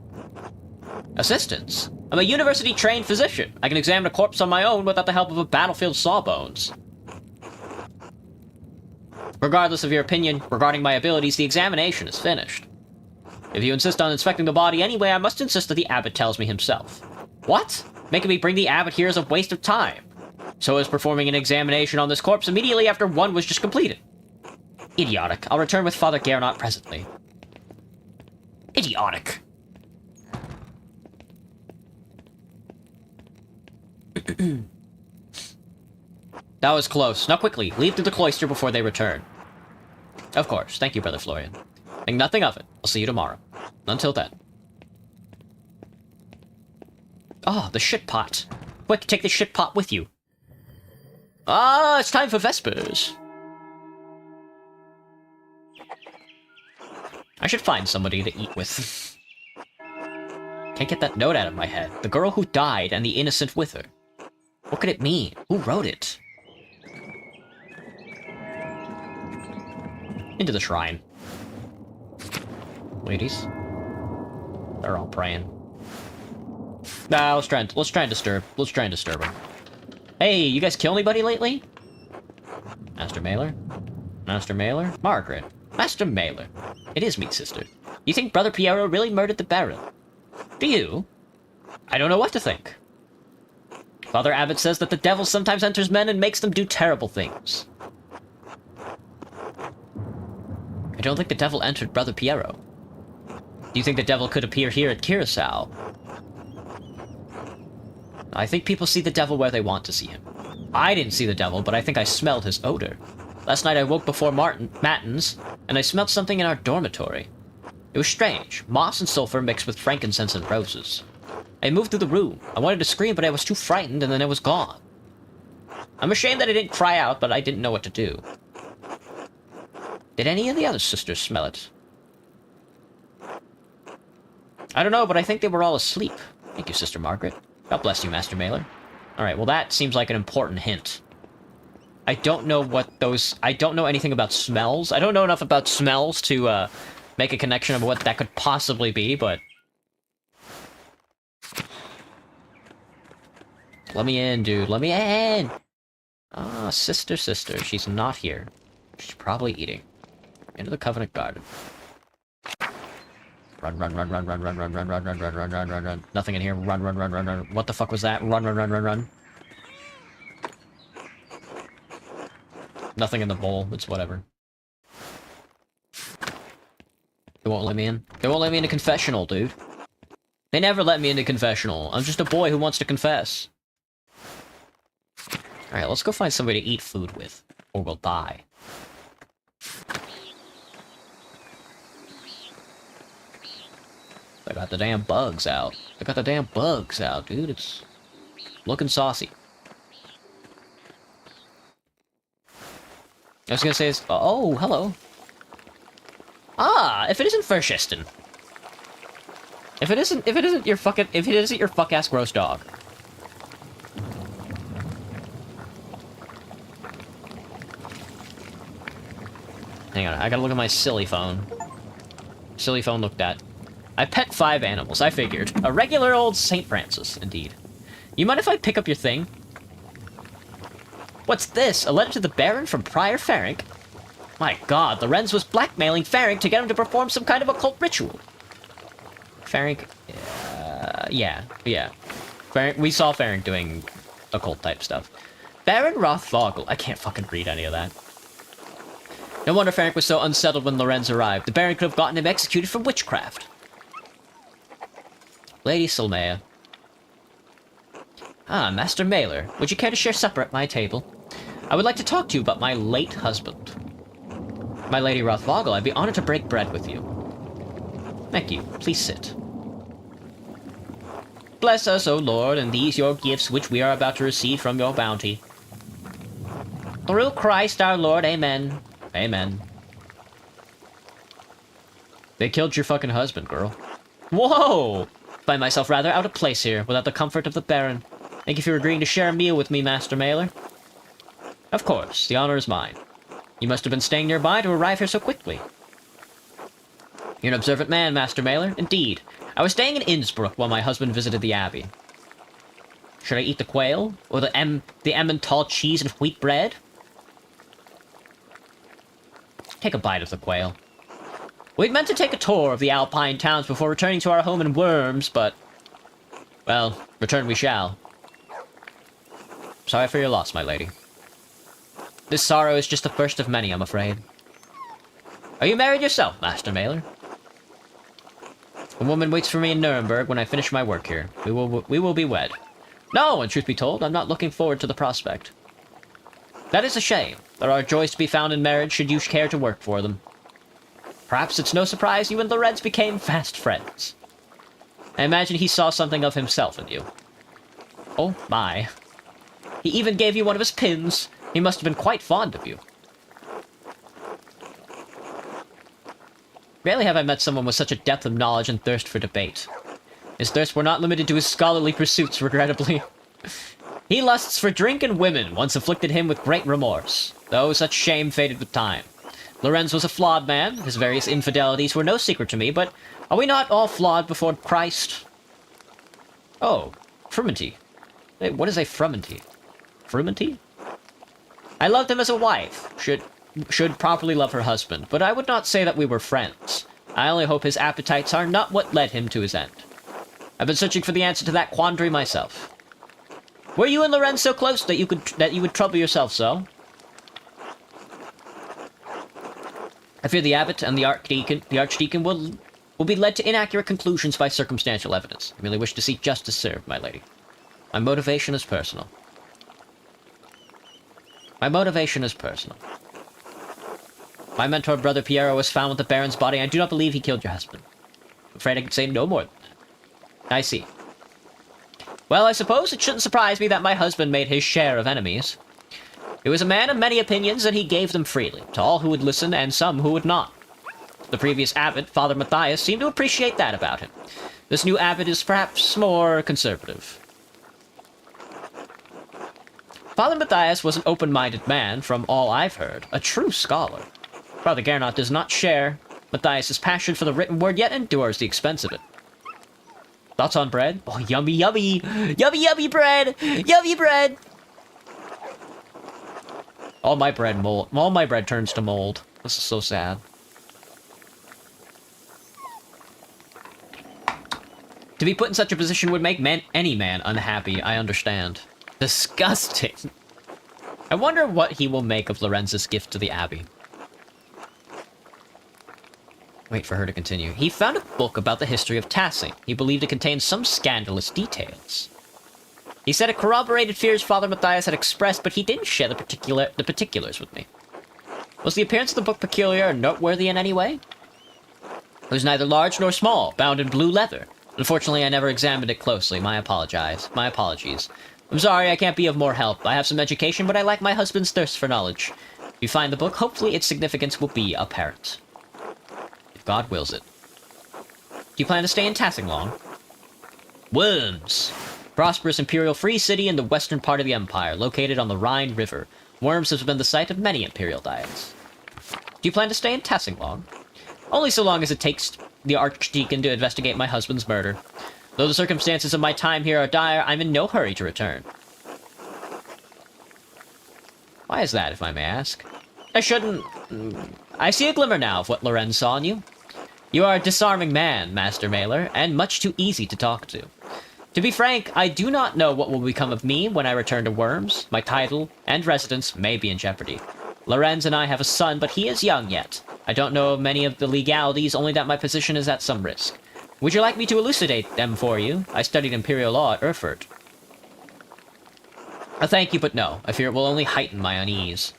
Assistance? I'm a university-trained physician. I can examine a corpse on my own without the help of a battlefield sawbones. Regardless of your opinion regarding my abilities, the examination is finished. If you insist on inspecting the body anyway, I must insist that the abbot tells me himself. What? Making me bring the abbot here is a waste of time. So is performing an examination on this corpse immediately after one was just completed. Idiotic. I'll return with Father Gernot presently. Idiotic. That was close. Now quickly, leave through the cloister before they return. Of course. Thank you, Brother Florian. Think nothing of it. I'll see you tomorrow. Until then. Oh, the shit pot. Quick, take the shit pot with you. Ah, it's time for Vespers. I should find somebody to eat with. Can't get that note out of my head. The girl who died and the innocent with her. What could it mean? Who wrote it? Into the shrine. Ladies. They're all praying. Nah, let's try and disturb. Let's try and disturb them. Hey, you guys kill anybody lately? Master Mailer? Master Mailer? Margaret. Master Mailer. It is me, sister. You think Brother Piero really murdered the Baron? Do you? I don't know what to think. Father Abbot says that the devil sometimes enters men and makes them do terrible things. I don't think the devil entered Brother Piero. Do you think the devil could appear here at Curacao? I think people see the devil where they want to see him. I didn't see the devil, but I think I smelled his odor. Last night I woke before matins, and I smelled something in our dormitory. It was strange, moss and sulfur mixed with frankincense and roses. I moved through the room. I wanted to scream, but I was too frightened, and then it was gone. I'm ashamed that I didn't cry out, but I didn't know what to do. Did any of the other sisters smell it? I don't know, but I think they were all asleep. Thank you, Sister Margaret. God bless you, Master Mailer. Alright, well that seems like an important hint. I don't know what those... I don't know anything about smells. I don't know enough about smells to, make a connection of what that could possibly be, but... Let me in, dude. Let me in! Ah, sister. She's not here. She's probably eating. Into the Covenant Garden. Run. Nothing in here. Run. What the fuck was that? Run. Nothing in the bowl. It's whatever. They won't let me in. They won't let me into confessional, dude. They never let me into confessional. I'm just a boy who wants to confess. Alright, let's go find somebody to eat food with. Or we'll die. They got the damn bugs out. Dude. It's looking saucy. I was gonna say, oh, hello. Ah, if it isn't Verschisten. If it isn't your fuck-ass gross dog. Hang on, I gotta look at my silly phone. Silly phone looked at. I pet 5 animals, I figured. A regular old St. Francis, indeed. You mind if I pick up your thing? What's this? A letter to the Baron from Prior Ferenc? My god, Lorenz was blackmailing Ferenc to get him to perform some kind of occult ritual. Ferenc... yeah. Ferenc, we saw Ferenc doing occult-type stuff. Baron Rothvogel. I can't fucking read any of that. No wonder Ferenc was so unsettled when Lorenz arrived. The Baron could have gotten him executed for witchcraft. Lady Solmea. Ah, Master Mailer. Would you care to share supper at my table? I would like to talk to you about my late husband. My Lady Rothvogel, I'd be honored to break bread with you. Thank you. Please sit. Bless us, O Lord, and these your gifts which we are about to receive from your bounty. Through Christ our Lord, amen. Amen. They killed your fucking husband, girl. Whoa! Find myself rather out of place here, without the comfort of the Baron. Thank you for agreeing to share a meal with me, Master Mailer. Of course, the honor is mine. You must have been staying nearby to arrive here so quickly. You're an observant man, Master Mailer. Indeed. I was staying in Innsbruck while my husband visited the abbey. Should I eat the quail? Or the Emmental cheese and wheat bread? Take a bite of the quail. We'd meant to take a tour of the Alpine towns before returning to our home in Worms, but... well, return we shall. Sorry for your loss, my lady. This sorrow is just the first of many, I'm afraid. Are you married yourself, Master Mailer? A woman waits for me in Nuremberg when I finish my work here. We will be wed. No, and truth be told, I'm not looking forward to the prospect. That is a shame. There are joys to be found in marriage should you care to work for them. Perhaps it's no surprise you and Lorenz became fast friends. I imagine he saw something of himself in you. Oh my. He even gave you one of his pins. He must have been quite fond of you. Rarely have I met someone with such a depth of knowledge and thirst for debate. His thirsts were not limited to his scholarly pursuits, regrettably. He lusts for drink and women once afflicted him with great remorse, though such shame faded with time. Lorenz was a flawed man. His various infidelities were no secret to me, but are we not all flawed before Christ? Oh, frumenty. Wait, what is a frumenty? Frumenty? I loved him as a wife. Should properly love her husband, but I would not say that we were friends. I only hope his appetites are not what led him to his end. I've been searching for the answer to that quandary myself. Were you and Lorenz so close that you would trouble yourself so? I fear the abbot and the archdeacon will be led to inaccurate conclusions by circumstantial evidence. I merely wish to see justice served, my lady. My motivation is personal. My motivation is personal. My mentor, Brother Piero, was found with the Baron's body. I do not believe he killed your husband. I'm afraid I can say no more than that. I see. Well, I suppose it shouldn't surprise me that my husband made his share of enemies. He was a man of many opinions, and he gave them freely, to all who would listen and some who would not. The previous abbot, Father Matthias, seemed to appreciate that about him. This new abbot is perhaps more conservative. Father Matthias was an open-minded man, from all I've heard, a true scholar. Father Gernot does not share Matthias's passion for the written word, yet endures the expense of it. Thoughts on bread? Oh, yummy, yummy! Yummy, yummy bread! Yummy bread! All my bread turns to mold. This is so sad. To be put in such a position would make any man unhappy, I understand. Disgusting. I wonder what he will make of Lorenz's gift to the abbey. Wait for her to continue. He found a book about the history of Tassing. He believed it contained some scandalous details. He said it corroborated fears Father Matthias had expressed, but he didn't share the particulars with me. Was the appearance of the book peculiar or noteworthy in any way? It was neither large nor small, bound in blue leather. Unfortunately, I never examined it closely. My apologies. I'm sorry I can't be of more help. I have some education, but I lack my husband's thirst for knowledge. If you find the book, hopefully its significance will be apparent. If God wills it. Do you plan to stay in Tassing long? Worms. Prosperous imperial free city in the western part of the empire, located on the Rhine River. Worms has been the site of many imperial diets. Do you plan to stay in Tassing long? Only so long as it takes the archdeacon to investigate my husband's murder. Though the circumstances of my time here are dire, I'm in no hurry to return. Why is that, if I may ask? I shouldn't... I see a glimmer now of what Lorenz saw in you. You are a disarming man, Master Mailer, and much too easy to talk to. To be frank, I do not know what will become of me when I return to Worms. My title and residence may be in jeopardy. Lorenz and I have a son, but he is young yet. I don't know many of the legalities, only that my position is at some risk. Would you like me to elucidate them for you? I studied imperial law at Erfurt. Thank you, but no. I fear it will only heighten my unease.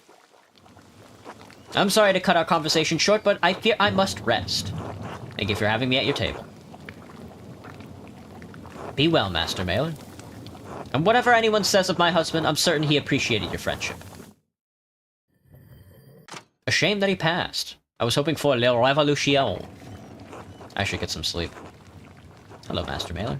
I'm sorry to cut our conversation short, but I fear I must rest. Thank you for having me at your table. Be well, Master Mailer. And whatever anyone says of my husband, I'm certain he appreciated your friendship. A shame that he passed. I was hoping for La Revolution. I should get some sleep. Hello, Master Mailer.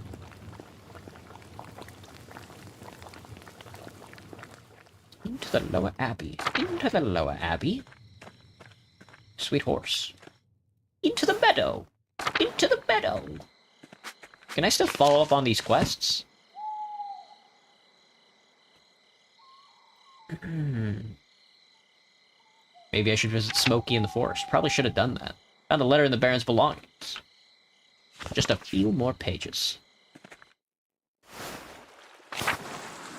Into the lower abbey. Into the lower abbey. Sweet horse. Into the meadow. Into the meadow. Can I still follow up on these quests? Maybe I should visit Smokey in the forest. Probably should have done that. Found a letter in the Baron's belongings. Just a few more pages.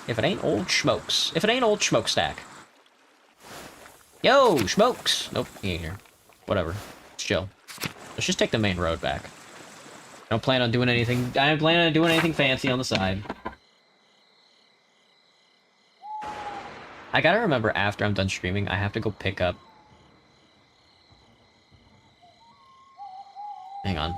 If it ain't old Schmokes. If it ain't old Smokestack. Yo, Schmokes! Nope, he ain't here. Whatever. It's chill. Let's just take the main road back. I don't plan on doing anything. I don't plan on doing anything fancy on the side. I gotta remember after I'm done streaming, I have to go pick up... Hang on.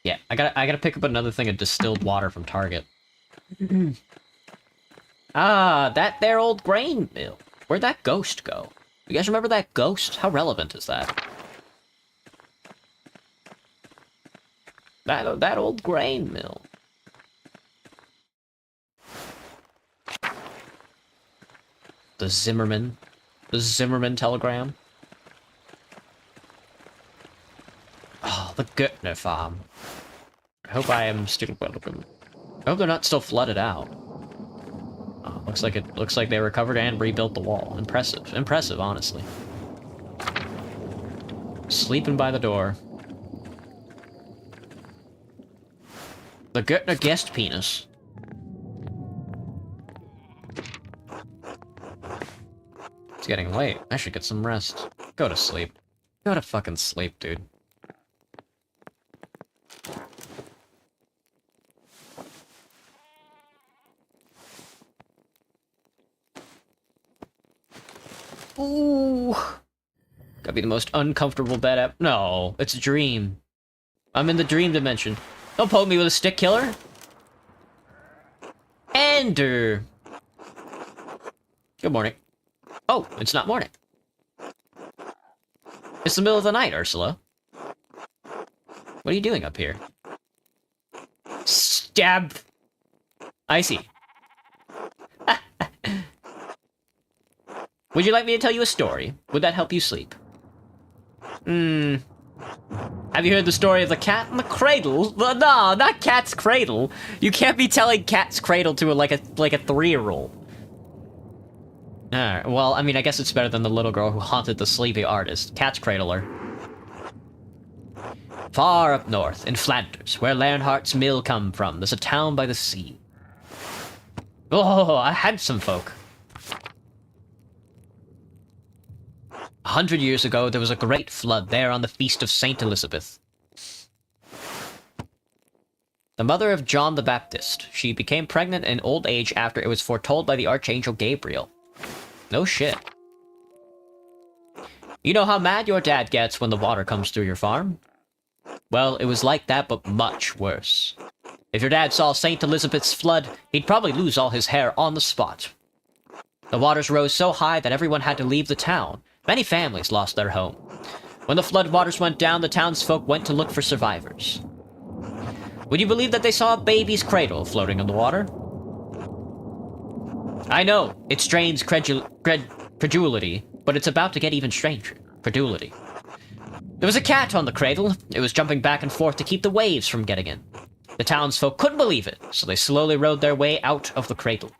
Yeah, I gotta pick up another thing of distilled water from Target. Ah, that there old grain mill. Where'd that ghost go? You guys remember that ghost? How relevant is that? That old grain mill. The Zimmerman telegram. Oh, the Göttner farm. I hope I am still welcome. I hope they're not still flooded out. Oh, looks like they recovered and rebuilt the wall. Impressive, honestly. Sleeping by the door. The Göttner guest penis. It's getting late. I should get some rest. Go to sleep. Go to fucking sleep, dude. Ooh. Gotta be the most uncomfortable bed ever. No, it's a dream. I'm in the dream dimension. Don't poke me with a stick, killer. Ender. Good morning. Oh, it's not morning. It's the middle of the night, Ursula. What are you doing up here? Stab. I see. Would you like me to tell you a story? Would that help you sleep? Have you heard the story of the cat and the cradle? No, not Cat's Cradle. You can't be telling Cat's Cradle to like a 3-year-old. Alright, well, I mean, I guess it's better than the little girl who haunted the sleepy artist. Cat's Cradler. Far up north, in Flanders, where Leonhardt's mill come from, there's a town by the sea. Oh, a handsome folk. 100 years ago, there was a great flood there on the feast of Saint Elizabeth. The mother of John the Baptist. She became pregnant in old age after it was foretold by the Archangel Gabriel. No shit. You know how mad your dad gets when the water comes through your farm? Well, it was like that, but much worse. If your dad saw Saint Elizabeth's flood, he'd probably lose all his hair on the spot. The waters rose so high that everyone had to leave the town. Many families lost their home. When the flood waters went down, the townsfolk went to look for survivors. Would you believe that they saw a baby's cradle floating in the water? I know, it strains credulity, but it's about to get even stranger. Credulity. There was a cat on the cradle. It was jumping back and forth to keep the waves from getting in. The townsfolk couldn't believe it, so they slowly rowed their way out to the cradle.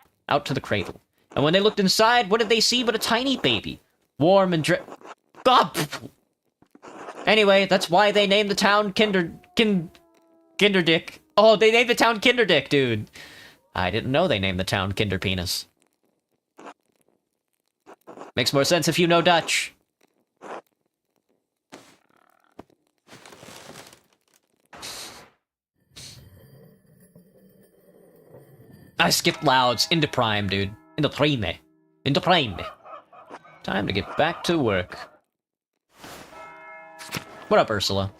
And when they looked inside, what did they see but a tiny baby? Warm and God! Anyway, that's why they named the town Kinderdick. Oh, they named the town Kinderdick, dude. I didn't know they named the town Kinderpenis. Makes more sense if you know Dutch. I skipped louds into Prime, dude. Into Prime. Time to get back to work. What up, Ursula?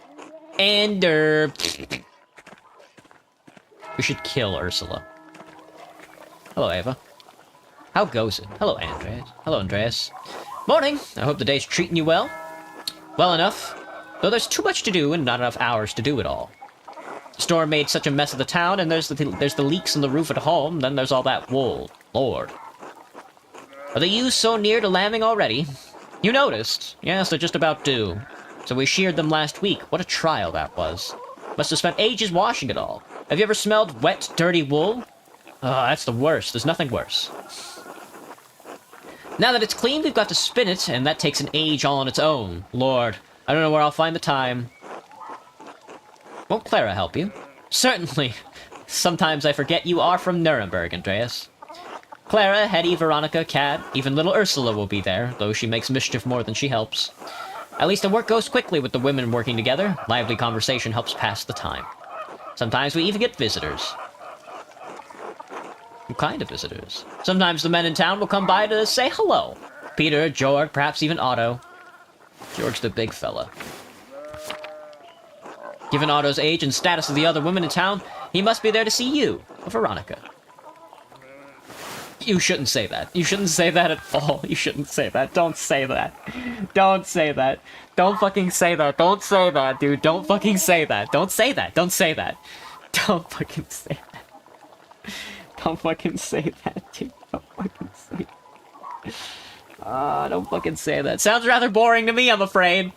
Ender. We should kill Ursula. Hello, Ava. How goes it? Hello, Andreas. Hello, Andreas. Morning. I hope the day's treating you well. Well enough. Though there's too much to do and not enough hours to do it all. The storm made such a mess of the town, and there's the leaks in the roof at home, then there's all that wool. Lord. Are the ewes so near to lambing already? You noticed? Yes, they're just about due. So we sheared them last week. What a trial that was. Must have spent ages washing it all. Have you ever smelled wet, dirty wool? Oh, that's the worst. There's nothing worse. Now that it's clean, we've got to spin it, and that takes an age all on its own. Lord, I don't know where I'll find the time. Won't Clara help you? Certainly. Sometimes I forget you are from Nuremberg, Andreas. Clara, Hetty, Veronica, Kat, even little Ursula will be there, though she makes mischief more than she helps. At least the work goes quickly with the women working together. Lively conversation helps pass the time. Sometimes we even get visitors. What kind of visitors? Sometimes the men in town will come by to say hello. Peter, Georg, perhaps even Otto. Georg's the big fella. Given Otto's age and status of the other women in town, he must be there to see you, Veronica. You shouldn't say that. You shouldn't say that at all. You shouldn't say that. Don't say that. Don't say that. Don't fucking say that. Don't say that, dude. Don't fucking say that. Don't say that. Don't say that. Don't fucking say that. Don't fucking say that, dude. Don't fucking say that. Don't fucking say that. Sounds rather boring to me, I'm afraid.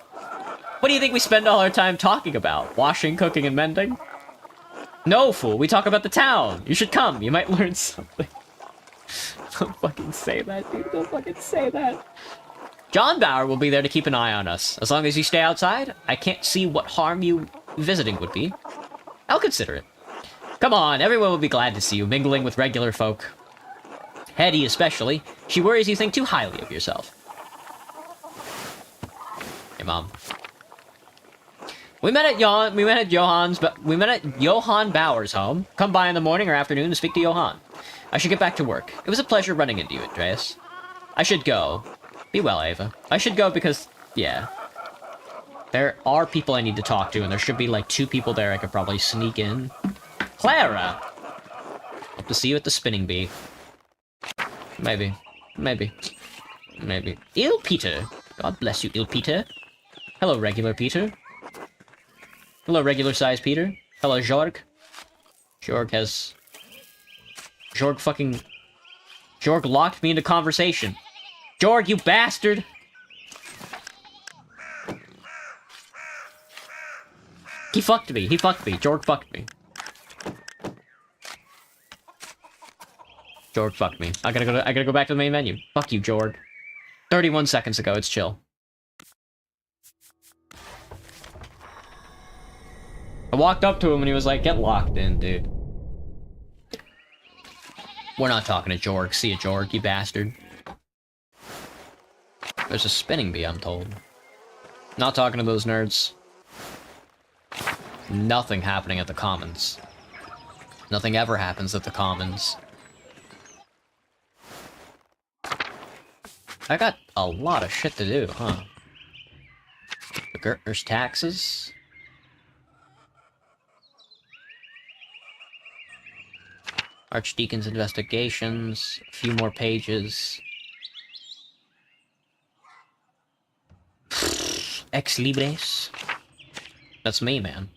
What do you think we spend all our time talking about? Washing, cooking, and mending? No, fool. We talk about the town. You should come. You might learn something. Don't fucking say that, dude. Don't fucking say that. John Bauer will be there to keep an eye on us. As long as you stay outside, I can't see what harm you visiting would be. I'll consider it. Come on, everyone will be glad to see you mingling with regular folk. Hetty especially. She worries you think too highly of yourself. Hey, Mom. We met at Johann Bauer's home. Come by in the morning or afternoon to speak to Johann. I should get back to work. It was a pleasure running into you, Andreas. I should go. Be well, Ava. I should go because, yeah. There are people I need to talk to, and there should be like 2 people there I could probably sneak in. Clara! Hope to see you at the spinning bee. Maybe. Maybe. Maybe. Il Peter. God bless you, Il Peter. Hello, regular Peter. Hello, regular-sized Peter. Hello, Jorg. Jorg locked me into conversation. Jorg, you bastard! He fucked me. Jorg fucked me. Jorg fucked me. I gotta go back to the main menu. Fuck you, Jorg. 31 seconds ago, it's chill. I walked up to him and he was like, get locked in, dude. We're not talking to Jorg. See ya, Jorg, you bastard. There's a spinning bee, I'm told. Not talking to those nerds. Nothing happening at the Commons. Nothing ever happens at the Commons. I got a lot of shit to do, huh? The Gertner's taxes. Archdeacon's investigations. A few more pages. Ex Libres. That's me, man.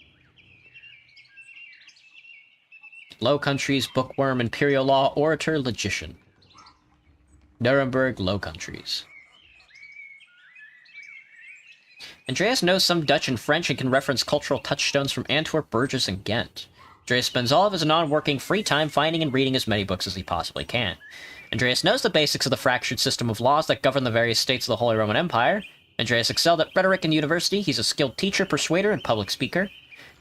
Low Countries, Bookworm, Imperial Law, Orator, Logician. Nuremberg, Low Countries. Andreas knows some Dutch and French and can reference cultural touchstones from Antwerp, Burgess, and Ghent. Andreas spends all of his non-working free time finding and reading as many books as he possibly can. Andreas knows the basics of the fractured system of laws that govern the various states of the Holy Roman Empire. Andreas excelled at rhetoric in university. He's a skilled teacher, persuader, and public speaker.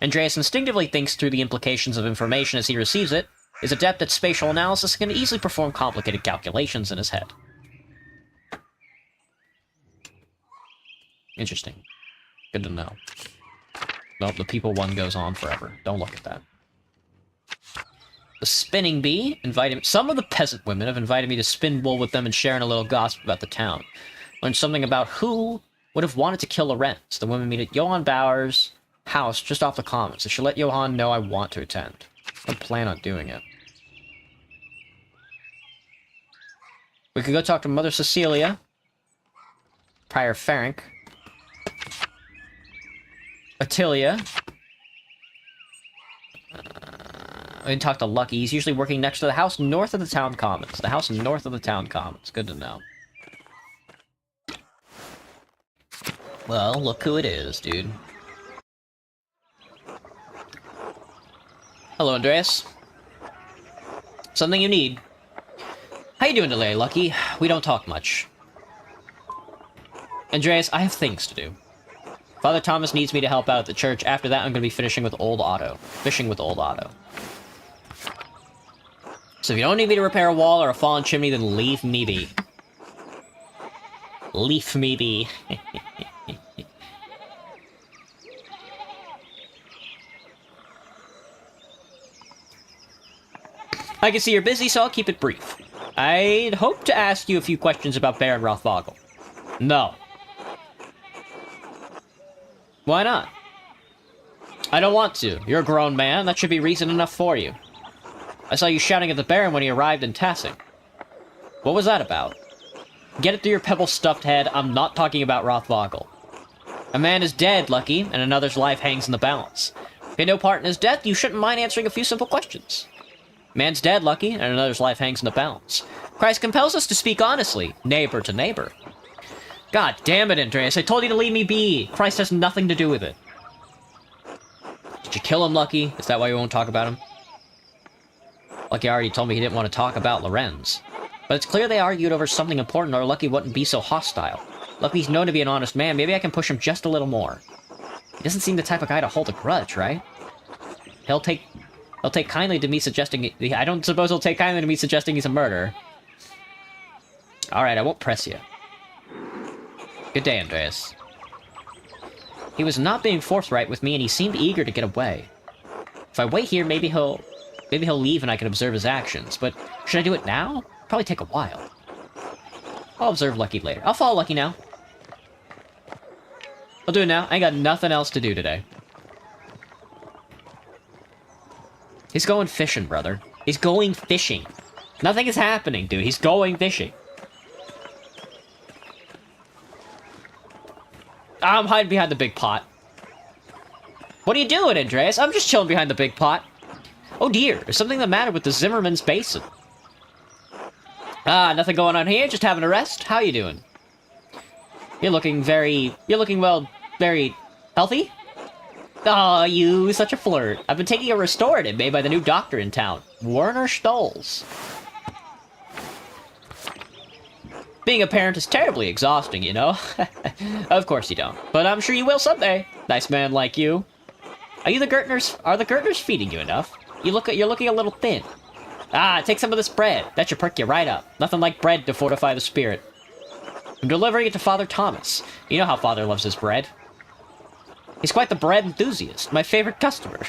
Andreas instinctively thinks through the implications of information as he receives it, is adept at spatial analysis, and can easily perform complicated calculations in his head. Interesting. Good to know. Well, the people one goes on forever. Don't look at that. The spinning bee invited me. Some of the peasant women have invited me to spin wool with them and sharing a little gossip about the town. Learned something about who would have wanted to kill Lorenz. The women meet at Johann Bauer's house just off the Commons. I should let Johann know I want to attend. I don't plan on doing it. We could go talk to Mother Cecilia. Prior Ferenc. Attilia. We can talk to Lucky. He's usually working next to the house north of the town commons. The house north of the town commons. Good to know. Well, look who it is, dude. Hello, Andreas. Something you need. How you doing today, Lucky? We don't talk much. Andreas, I have things to do. Father Thomas needs me to help out at the church. After that, I'm going to be fishing with old Otto. So if you don't need me to repair a wall or a fallen chimney, then leave me be. Leave me be. I can see you're busy, so I'll keep it brief. I'd hope to ask you a few questions about Baron Rothvogel. No. Why not? I don't want to. You're a grown man. That should be reason enough for you. I saw you shouting at the Baron when he arrived in Tassing. What was that about? Get it through your pebble-stuffed head. I'm not talking about Rothvogel. A man is dead, Lucky, and another's life hangs in the balance. If you had no part in his death, you shouldn't mind answering a few simple questions. Man's dead, Lucky, and another's life hangs in the balance. Christ compels us to speak honestly, neighbor to neighbor. God damn it, Andreas, I told you to leave me be. Christ has nothing to do with it. Did you kill him, Lucky? Is that why you won't talk about him? Lucky already told me he didn't want to talk about Lorenz. But it's clear they argued over something important or Lucky wouldn't be so hostile. Lucky's known to be an honest man, maybe I can push him just a little more. He doesn't seem the type of guy to hold a grudge, right? He'll take kindly to me suggesting... I don't suppose he'll take kindly to me suggesting he's a murderer. Alright, I won't press you. Good day, Andreas. He was not being forthright with me, and he seemed eager to get away. If I wait here, maybe he'll leave and I can observe his actions. But should I do it now? Probably take a while. I'll observe Lucky later. I'll follow Lucky now. I'll do it now. I ain't got nothing else to do today. He's going fishing, brother. He's going fishing. Nothing is happening, dude. He's going fishing. I'm hiding behind the big pot. What are you doing, Andreas? I'm just chilling behind the big pot. Oh dear, there's something the matter with the Zimmerman's basin. Ah, nothing going on here, just having a rest. How you doing? You're looking very healthy? Oh, you, such a flirt. I've been taking a restorative made by the new doctor in town, Werner Stolz. Being a parent is terribly exhausting, you know? Of course you don't, but I'm sure you will someday. Nice man like you. Are the Gertners feeding you enough? You're looking a little thin. Ah, take some of this bread. That should perk you right up. Nothing like bread to fortify the spirit. I'm delivering it to Father Thomas. You know how Father loves his bread. He's quite the bread enthusiast. My favorite customer.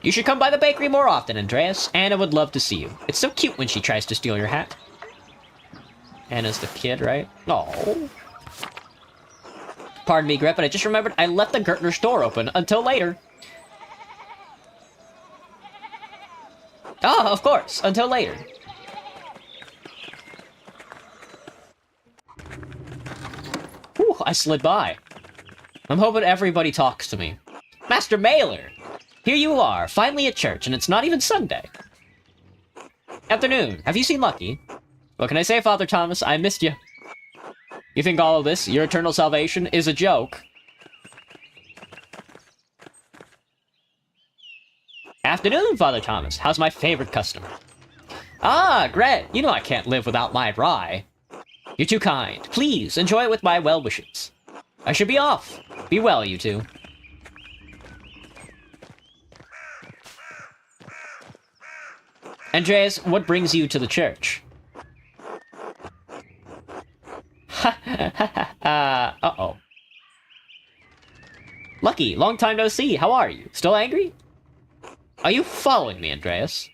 You should come by the bakery more often, Andreas. Anna would love to see you. It's so cute when she tries to steal your hat. Anna's the kid, right? No. Pardon me, Gret, but I just remembered I left the Gertner's door open until later. Ah, of course. Until later. Whew, I slid by. I'm hoping everybody talks to me. Master Mailer! Here you are, finally at church, and it's not even Sunday. Afternoon. Have you seen Lucky? What can I say, Father Thomas? I missed you. You think all of this, your eternal salvation, is a joke? Afternoon, Father Thomas. How's my favorite customer? Ah, Gret, you know I can't live without my rye. You're too kind. Please, enjoy it with my well wishes. I should be off. Be well, you two. Andreas, what brings you to the church? Uh-oh. Lucky, long time no see. How are you? Still angry? Are you following me, Andreas?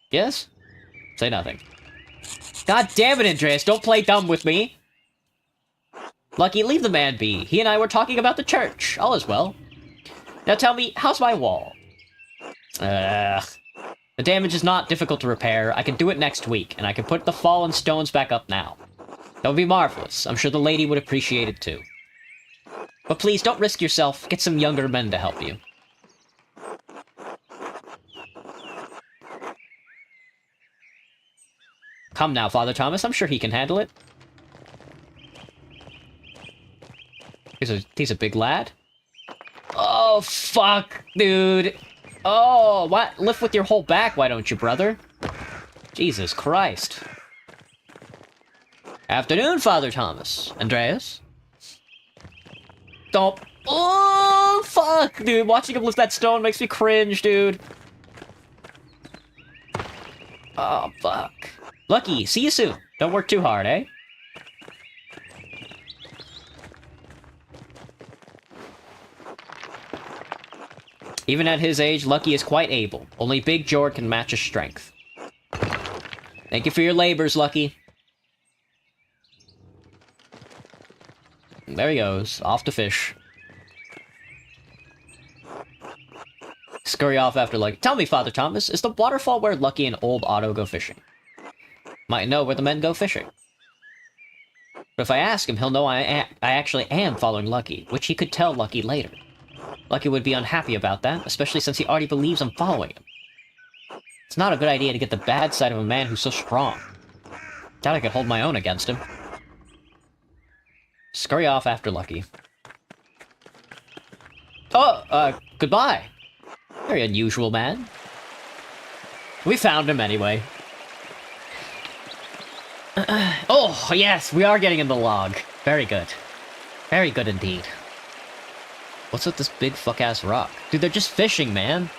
Yes? Say nothing. God damn it, Andreas, don't play dumb with me! Lucky, leave the man be. He and I were talking about the church. All is well. Now tell me, how's my wall? The damage is not difficult to repair. I can do it next week, and I can put the fallen stones back up now. That would be marvelous. I'm sure the lady would appreciate it too. But please, don't risk yourself. Get some younger men to help you. Come now, Father Thomas. I'm sure he can handle it. He's a big lad. Oh, fuck, dude. Oh, what? Lift with your whole back, why don't you, brother? Jesus Christ. Afternoon, Father Thomas. Andreas? Don't. Oh, fuck, dude. Watching him lift that stone makes me cringe, dude. Oh, fuck. Lucky, see you soon. Don't work too hard, eh? Even at his age, Lucky is quite able. Only Big Jord can match his strength. Thank you for your labors, Lucky. There he goes, off to fish. Scurry off after Lucky. Tell me, Father Thomas, is the waterfall where Lucky and old Otto go fishing? Might know where the men go fishing. But if I ask him, he'll know I actually am following Lucky, which he could tell Lucky later. Lucky would be unhappy about that, especially since he already believes I'm following him. It's not a good idea to get the bad side of a man who's so strong. Doubt I could hold my own against him. Scurry off after Lucky. Oh, goodbye. Very unusual man. We found him anyway. Oh, yes, we are getting in the log. Very good. Very good indeed. What's with this big fuck-ass rock? Dude, they're just fishing, man.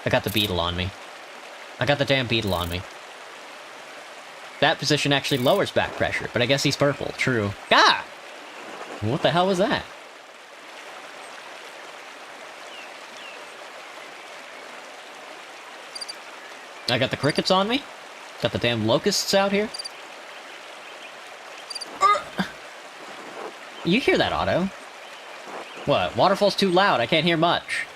I got the beetle on me. I got the damn beetle on me. That position actually lowers back pressure, but I guess he's purple. True. Ah! What the hell was that? I got the crickets on me. Got the damn locusts out here. You hear that, Otto? What? Waterfall's too loud. I can't hear much.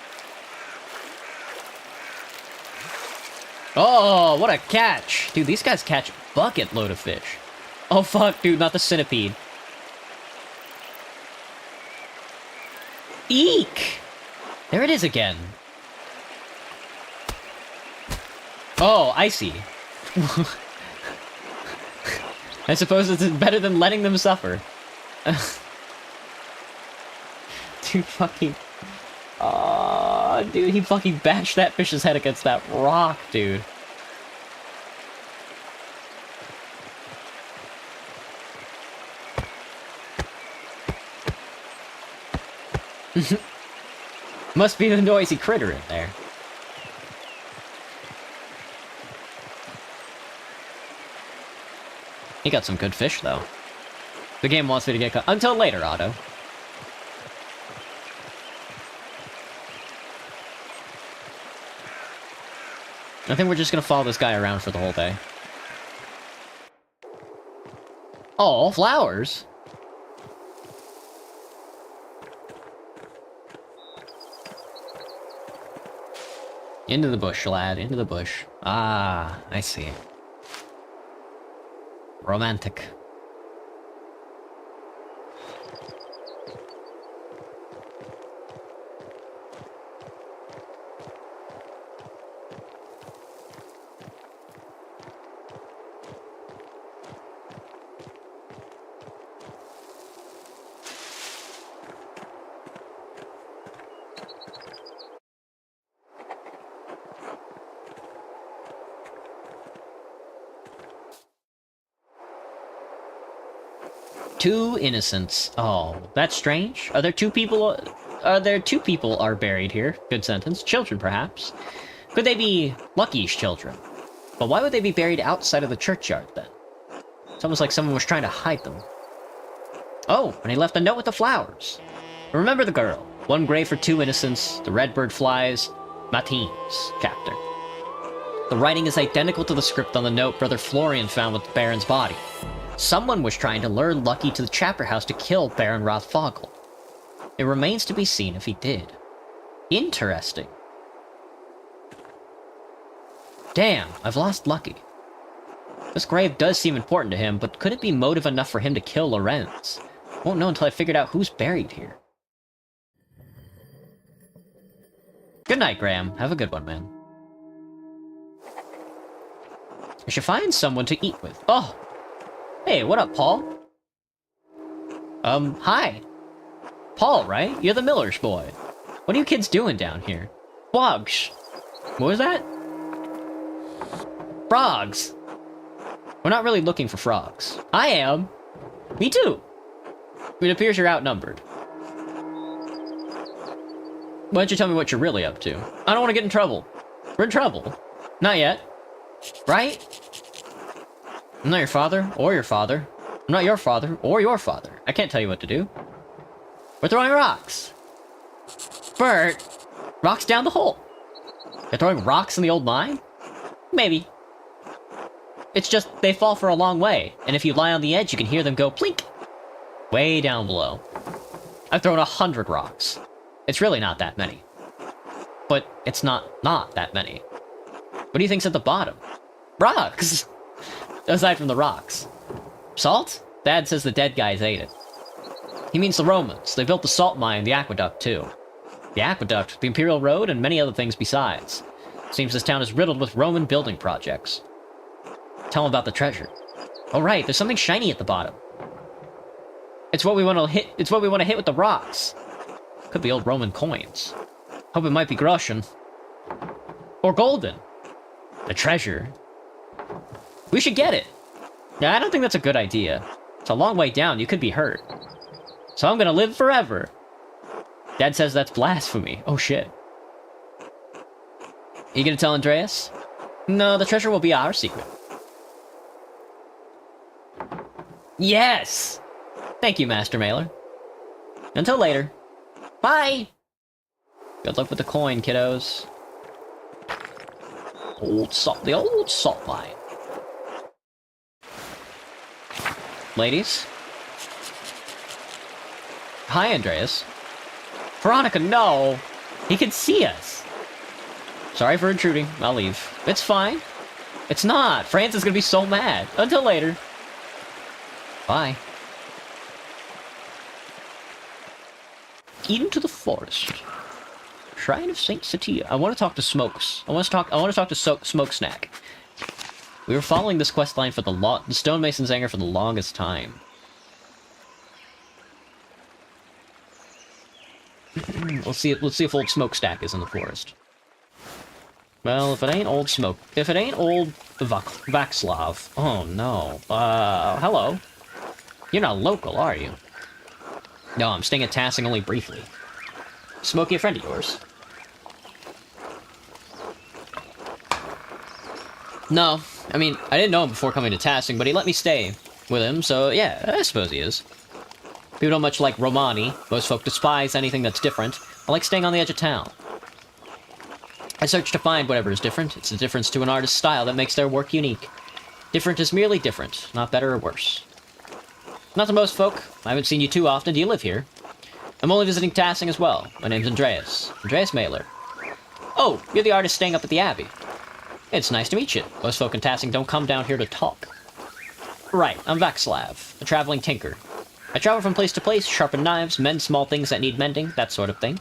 Oh, what a catch. Dude, these guys catch a bucket load of fish. Oh, fuck, dude, not the centipede. Eek! There it is again. Oh, I see. I suppose it's better than letting them suffer. Dude, fucking... dude, he fucking bashed that fish's head against that rock, dude. Must be the noisy critter in there. He got some good fish, though. The game wants me to get caught. Until later, Otto. I think we're just gonna follow this guy around for the whole day. Oh, flowers! Into the bush, lad, into the bush. Ah, I see. Romantic. Two innocents. Oh, that's strange. Are there two people are buried here? Good sentence. Children, perhaps. Could they be Lucky's children? But why would they be buried outside of the churchyard, then? It's almost like someone was trying to hide them. Oh, and he left a note with the flowers. Remember the girl. One grave for two innocents. The redbird flies. Matines, captor. The writing is identical to the script on the note Brother Florian found with the Baron's body. Someone was trying to lure Lucky to the chapter house to kill Baron Rothfogel. It remains to be seen if he did. Interesting. Damn, I've lost Lucky. This grave does seem important to him, but could it be motive enough for him to kill Lorenz? Won't know until I figured out who's buried here. Good night, Graham. Have a good one, man. I should find someone to eat with. Oh! Hey, what up, Paul? Hi. Paul, right? You're the Miller's boy. What are you kids doing down here? Frogs. What was that? Frogs. We're not really looking for frogs. I am. Me too. It appears you're outnumbered. Why don't you tell me what you're really up to? I don't want to get in trouble. We're in trouble. Not yet. Right? I'm not your father, or your father. I'm not your father, or your father. I can't tell you what to do. We're throwing rocks. Bert! Rocks down the hole. You're throwing rocks in the old mine? Maybe. It's just, they fall for a long way, and if you lie on the edge, you can hear them go plink. Way down below. I've thrown 100 rocks. It's really not that many. But it's not that many. What do you think's at the bottom? Rocks! Aside from the rocks. Salt? Dad says the dead guys ate it. He means the Romans. They built the salt mine, the aqueduct, too. The aqueduct, the Imperial Road, and many other things besides. Seems this town is riddled with Roman building projects. Tell him about the treasure. Oh right, there's something shiny at the bottom. It's what we want to hit. It's what we want to hit with the rocks. Could be old Roman coins. Hope it might be Groshan. Or golden. The treasure. We should get it. Yeah, I don't think that's a good idea. It's a long way down. You could be hurt. So I'm gonna live forever. Dad says that's blasphemy. Oh shit. You gonna tell Andreas? No, the treasure will be our secret. Yes! Thank you, Master Mailer. Until later. Bye! Good luck with the coin, kiddos. The old salt mine. Ladies? Hi, Andreas. Veronica, no! He can see us! Sorry for intruding. I'll leave. It's fine. It's not. France is gonna be so mad. Until later. Bye. Into the forest. Shrine of Saint Satia. I want to talk to Smokes. I want to talk to Smoke Snack. We were following this quest line for the Stonemason's Anger for the longest time. Let's see if old Smokestack is in the forest. Well, if it ain't old Vaxlav. Oh no. Hello. You're not local, are you? No, I'm staying at Tassing only briefly. Smokey, a friend of yours? No, I mean, I didn't know him before coming to Tassing, but he let me stay with him, so yeah, I suppose he is. People don't much like Romani. Most folk despise anything that's different. I like staying on the edge of town. I search to find whatever is different. It's the difference to an artist's style that makes their work unique. Different is merely different, not better or worse. Not to most folk. I haven't seen you too often. Do you live here? I'm only visiting Tassing as well. My name's Andreas. Andreas Mailer. Oh, you're the artist staying up at the Abbey. It's nice to meet you. Most folk in Tassing don't come down here to talk. Right, I'm Vaxlav, a traveling tinker. I travel from place to place, sharpen knives, mend small things that need mending, that sort of thing.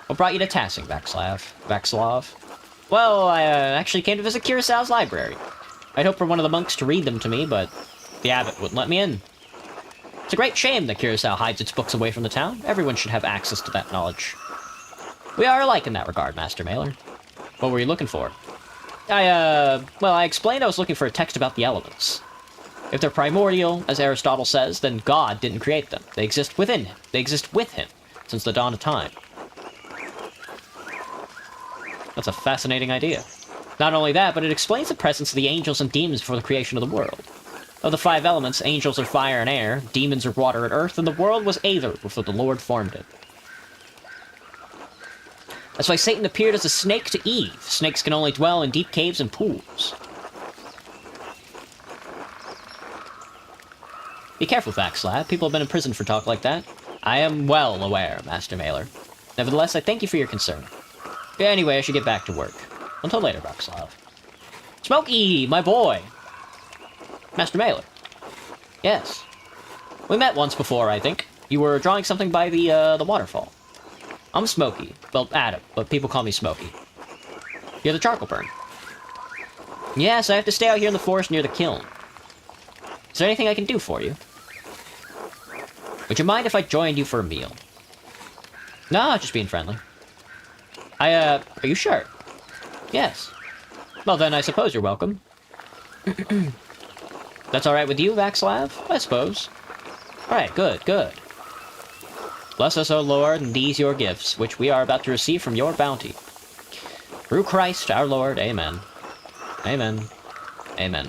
What brought you to Tassing, Vaxlav? Well, I actually came to visit Curaçao's library. I'd hoped for one of the monks to read them to me, but the abbot wouldn't let me in. It's a great shame that Curaçao hides its books away from the town. Everyone should have access to that knowledge. We are alike in that regard, Master Mailer. What were you looking for? Well, I explained I was looking for a text about the elements. If they're primordial, as Aristotle says, then God didn't create them. They exist within him. They exist with him, since the dawn of time. That's a fascinating idea. Not only that, but it explains the presence of the angels and demons before the creation of the world. Of the 5 elements, angels are fire and air, demons are water and earth, and the world was aether before the Lord formed it. That's why Satan appeared as a snake to Eve. Snakes can only dwell in deep caves and pools. Be careful, Vaxlav. People have been in prison for talk like that. I am well aware, Master Mailer. Nevertheless, I thank you for your concern. Anyway, I should get back to work. Until later, Vaxlav. Smokey, my boy! Master Mailer. Yes. We met once before, I think. You were drawing something by the waterfall. I'm Smokey. Well, Adam, but people call me Smokey. You're the charcoal burn. Yes, I have to stay out here in the forest near the kiln. Is there anything I can do for you? Would you mind if I joined you for a meal? No, just being friendly. Are you sure? Yes. Well then, I suppose you're welcome. That's alright with you, Vaxlav? I suppose. Alright, good, good. Bless us, O Lord, and these your gifts, which we are about to receive from your bounty. Through Christ our Lord, amen. Amen. Amen.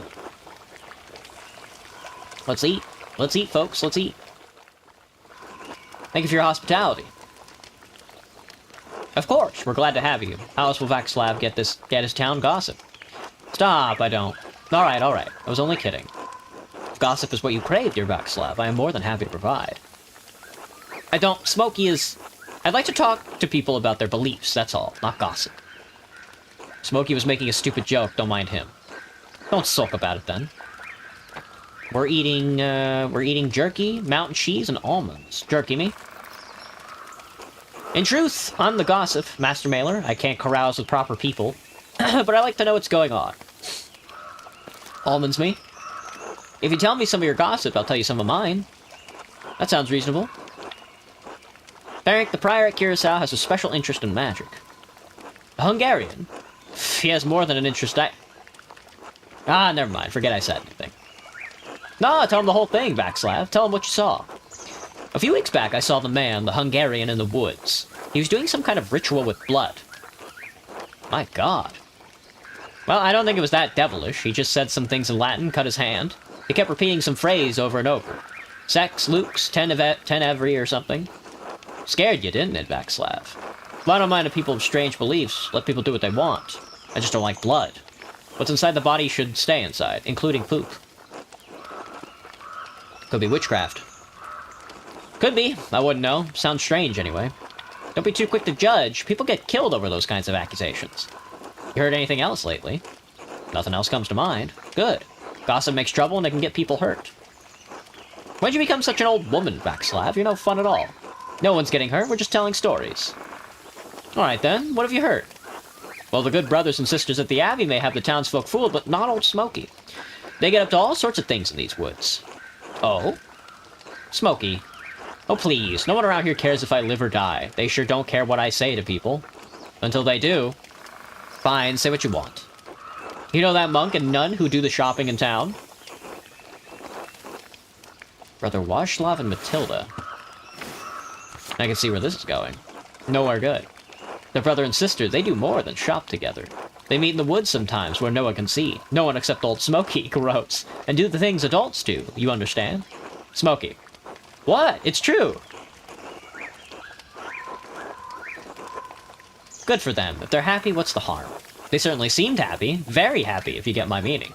Let's eat. Let's eat, folks, let's eat. Thank you for your hospitality. Of course, we're glad to have you. How else will Vaxlav get his town gossip? Stop, I don't. Alright, alright. I was only kidding. If gossip is what you crave, dear Vaxlav, I am more than happy to provide. I don't. Smokey is... I'd like to talk to people about their beliefs, that's all, not gossip. Smokey was making a stupid joke, don't mind him. Don't sulk about it then. We're eating jerky, mountain cheese, and almonds. Jerky me? In truth, I'm the gossip, Master Mailer. I can't carouse with proper people, but I like to know what's going on. Almonds me? If you tell me some of your gossip, I'll tell you some of mine. That sounds reasonable. Eric, the prior at Curacao has a special interest in magic. A Hungarian? He has more than an interest. Ah, never mind. Forget I said anything. No, tell him the whole thing, Vaxlav. Tell him what you saw. A few weeks back, I saw the man, the Hungarian, in the woods. He was doing some kind of ritual with blood. My god. Well, I don't think it was that devilish. He just said some things in Latin, cut his hand. He kept repeating some phrase over and over. Sex, lux, ten every, or something. Scared you, didn't it, Vaxlav? Well, I don't mind if people have strange beliefs. Let people do what they want. I just don't like blood. What's inside the body should stay inside, including poop. Could be witchcraft. Could be. I wouldn't know. Sounds strange, anyway. Don't be too quick to judge. People get killed over those kinds of accusations. You heard anything else lately? Nothing else comes to mind. Good. Gossip makes trouble and it can get people hurt. When'd you become such an old woman, Vaxlav? You're no fun at all. No one's getting hurt. We're just telling stories. Alright then. What have you heard? Well, the good brothers and sisters at the Abbey may have the townsfolk fooled, but not old Smokey. They get up to all sorts of things in these woods. Oh? Smokey. Oh, please. No one around here cares if I live or die. They sure don't care what I say to people. Until they do. Fine, say what you want. You know that monk and nun who do the shopping in town? Brother Washslav and Matilda. I can see where this is going. Nowhere good. They're brother and sister. They do more than shop together. They meet in the woods sometimes where no one can see. No one except old Smokey, gross. And do the things adults do, you understand? Smokey. What? It's true! Good for them. If they're happy, what's the harm? They certainly seemed happy. Very happy, if you get my meaning.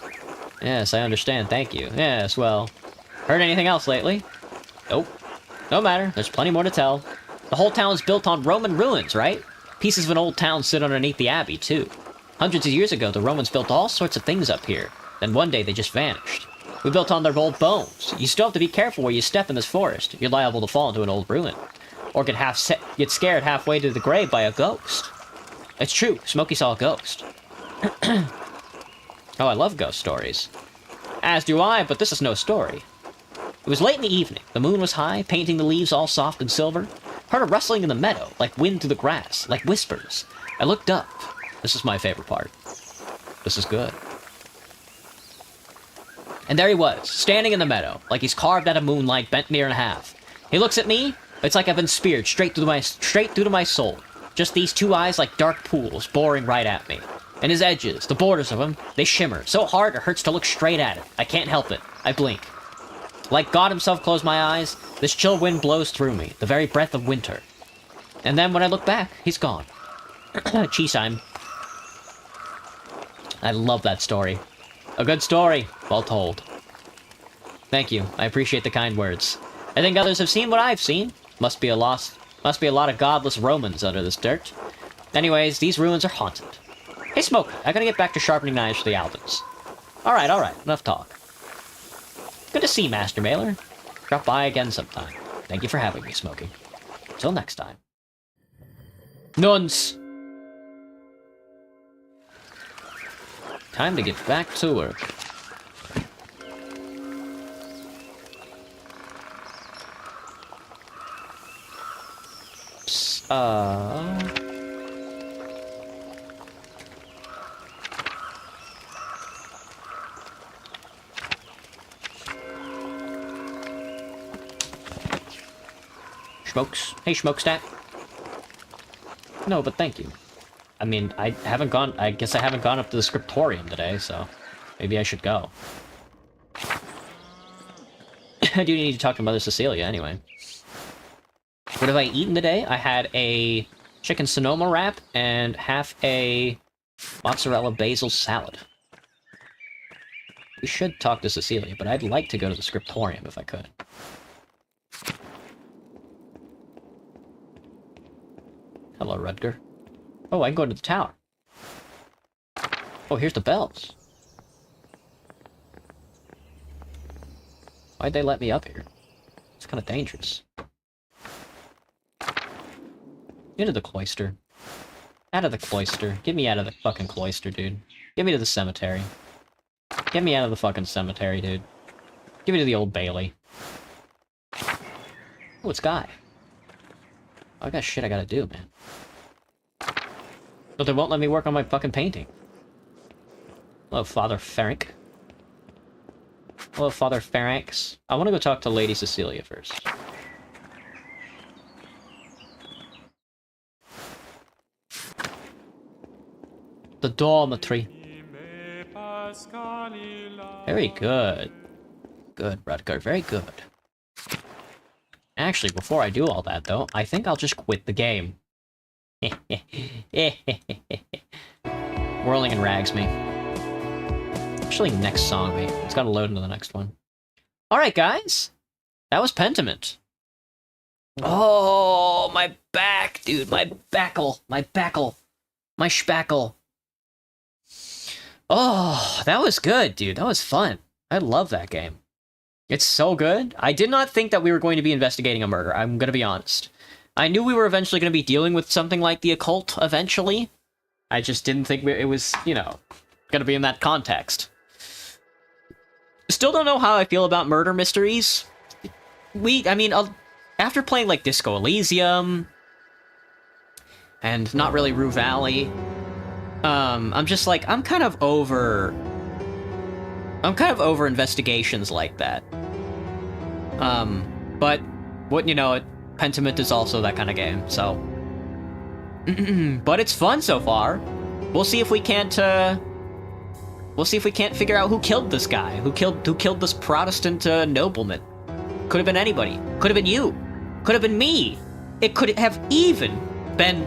Yes, I understand, thank you. Yes, well... Heard anything else lately? Nope. No matter, there's plenty more to tell. The whole town's built on Roman ruins, right? Pieces of an old town sit underneath the abbey, too. Hundreds of years ago, the Romans built all sorts of things up here. Then one day, they just vanished. We built on their old bones. You still have to be careful where you step in this forest. You're liable to fall into an old ruin. Or get scared halfway to the grave by a ghost. It's true, Smokey saw a ghost. Oh, I love ghost stories. As do I, but this is no story. It was late in the evening. The moon was high, painting the leaves all soft and silver. Heard a rustling in the meadow, like wind through the grass, like whispers. I looked up. This is my favorite part. This is good. And there he was, standing in the meadow, like he's carved out of moonlight, bent near in half. He looks at me. It's like I've been speared straight through to my soul. Just these two eyes like dark pools, boring right at me. And his edges, the borders of them, they shimmer so hard it hurts to look straight at it. I can't help it. I blink. Like God himself closed my eyes, this chill wind blows through me, the very breath of winter. And then when I look back, he's gone. Cheese time. I love that story. A good story, well told. Thank you, I appreciate the kind words. I think others have seen what I've seen. Must be a lot of godless Romans under this dirt. Anyways, these ruins are haunted. Hey, Smoke, I gotta get back to sharpening knives for the Aldens. Alright, enough talk. Good to see, Master Mailer. Drop by again sometime. Thank you for having me, Smokey. Till next time. Nuns! Time to get back to work. Smokes. Hey, Smokestack. No, but thank you. I mean, I guess I haven't gone up to the scriptorium today, so maybe I should go. I do need to talk to Mother Cecilia anyway. What have I eaten today? I had a chicken Sonoma wrap and half a mozzarella basil salad. We should talk to Cecilia, but I'd like to go to the scriptorium if I could. Hello, Rudger. Oh, I can go to the tower. Oh, here's the bells. Why'd they let me up here? It's kind of dangerous. Into the cloister. Out of the cloister. Get me out of the fucking cloister, dude. Get me to the cemetery. Get me out of the fucking cemetery, dude. Give me to the Old Bailey. Oh, it's Guy. I got shit I gotta do, man. But they won't let me work on my fucking painting. Hello, Father Ferenc. Hello, Father Ferenx. I want to go talk to Lady Cecilia first. The dormitory. Very good. Good, Rutger. Very good. Actually, before I do all that, though, I think I'll just quit the game. Whirling and Rags me. Actually, next song me. It's gotta load into the next one. Alright, guys. That was Pentiment. Oh, my back, dude. My backle. My backle. My spackle. Oh, that was good, dude. That was fun. I love that game. It's so good. I did not think that we were going to be investigating a murder. I'm gonna be honest. I knew we were eventually going to be dealing with something like the occult, eventually. I just didn't think it was, you know, going to be in that context. Still don't know how I feel about murder mysteries. After playing, like, Disco Elysium, and not really Rue Valley, I'm just like, I'm kind of over investigations like that. But, wouldn't you know it, Pentiment is also that kind of game, so... But it's fun so far. We'll see if we can't, figure out who killed this guy. Who killed this Protestant, nobleman. Could have been anybody. Could have been you. Could have been me. It could have even been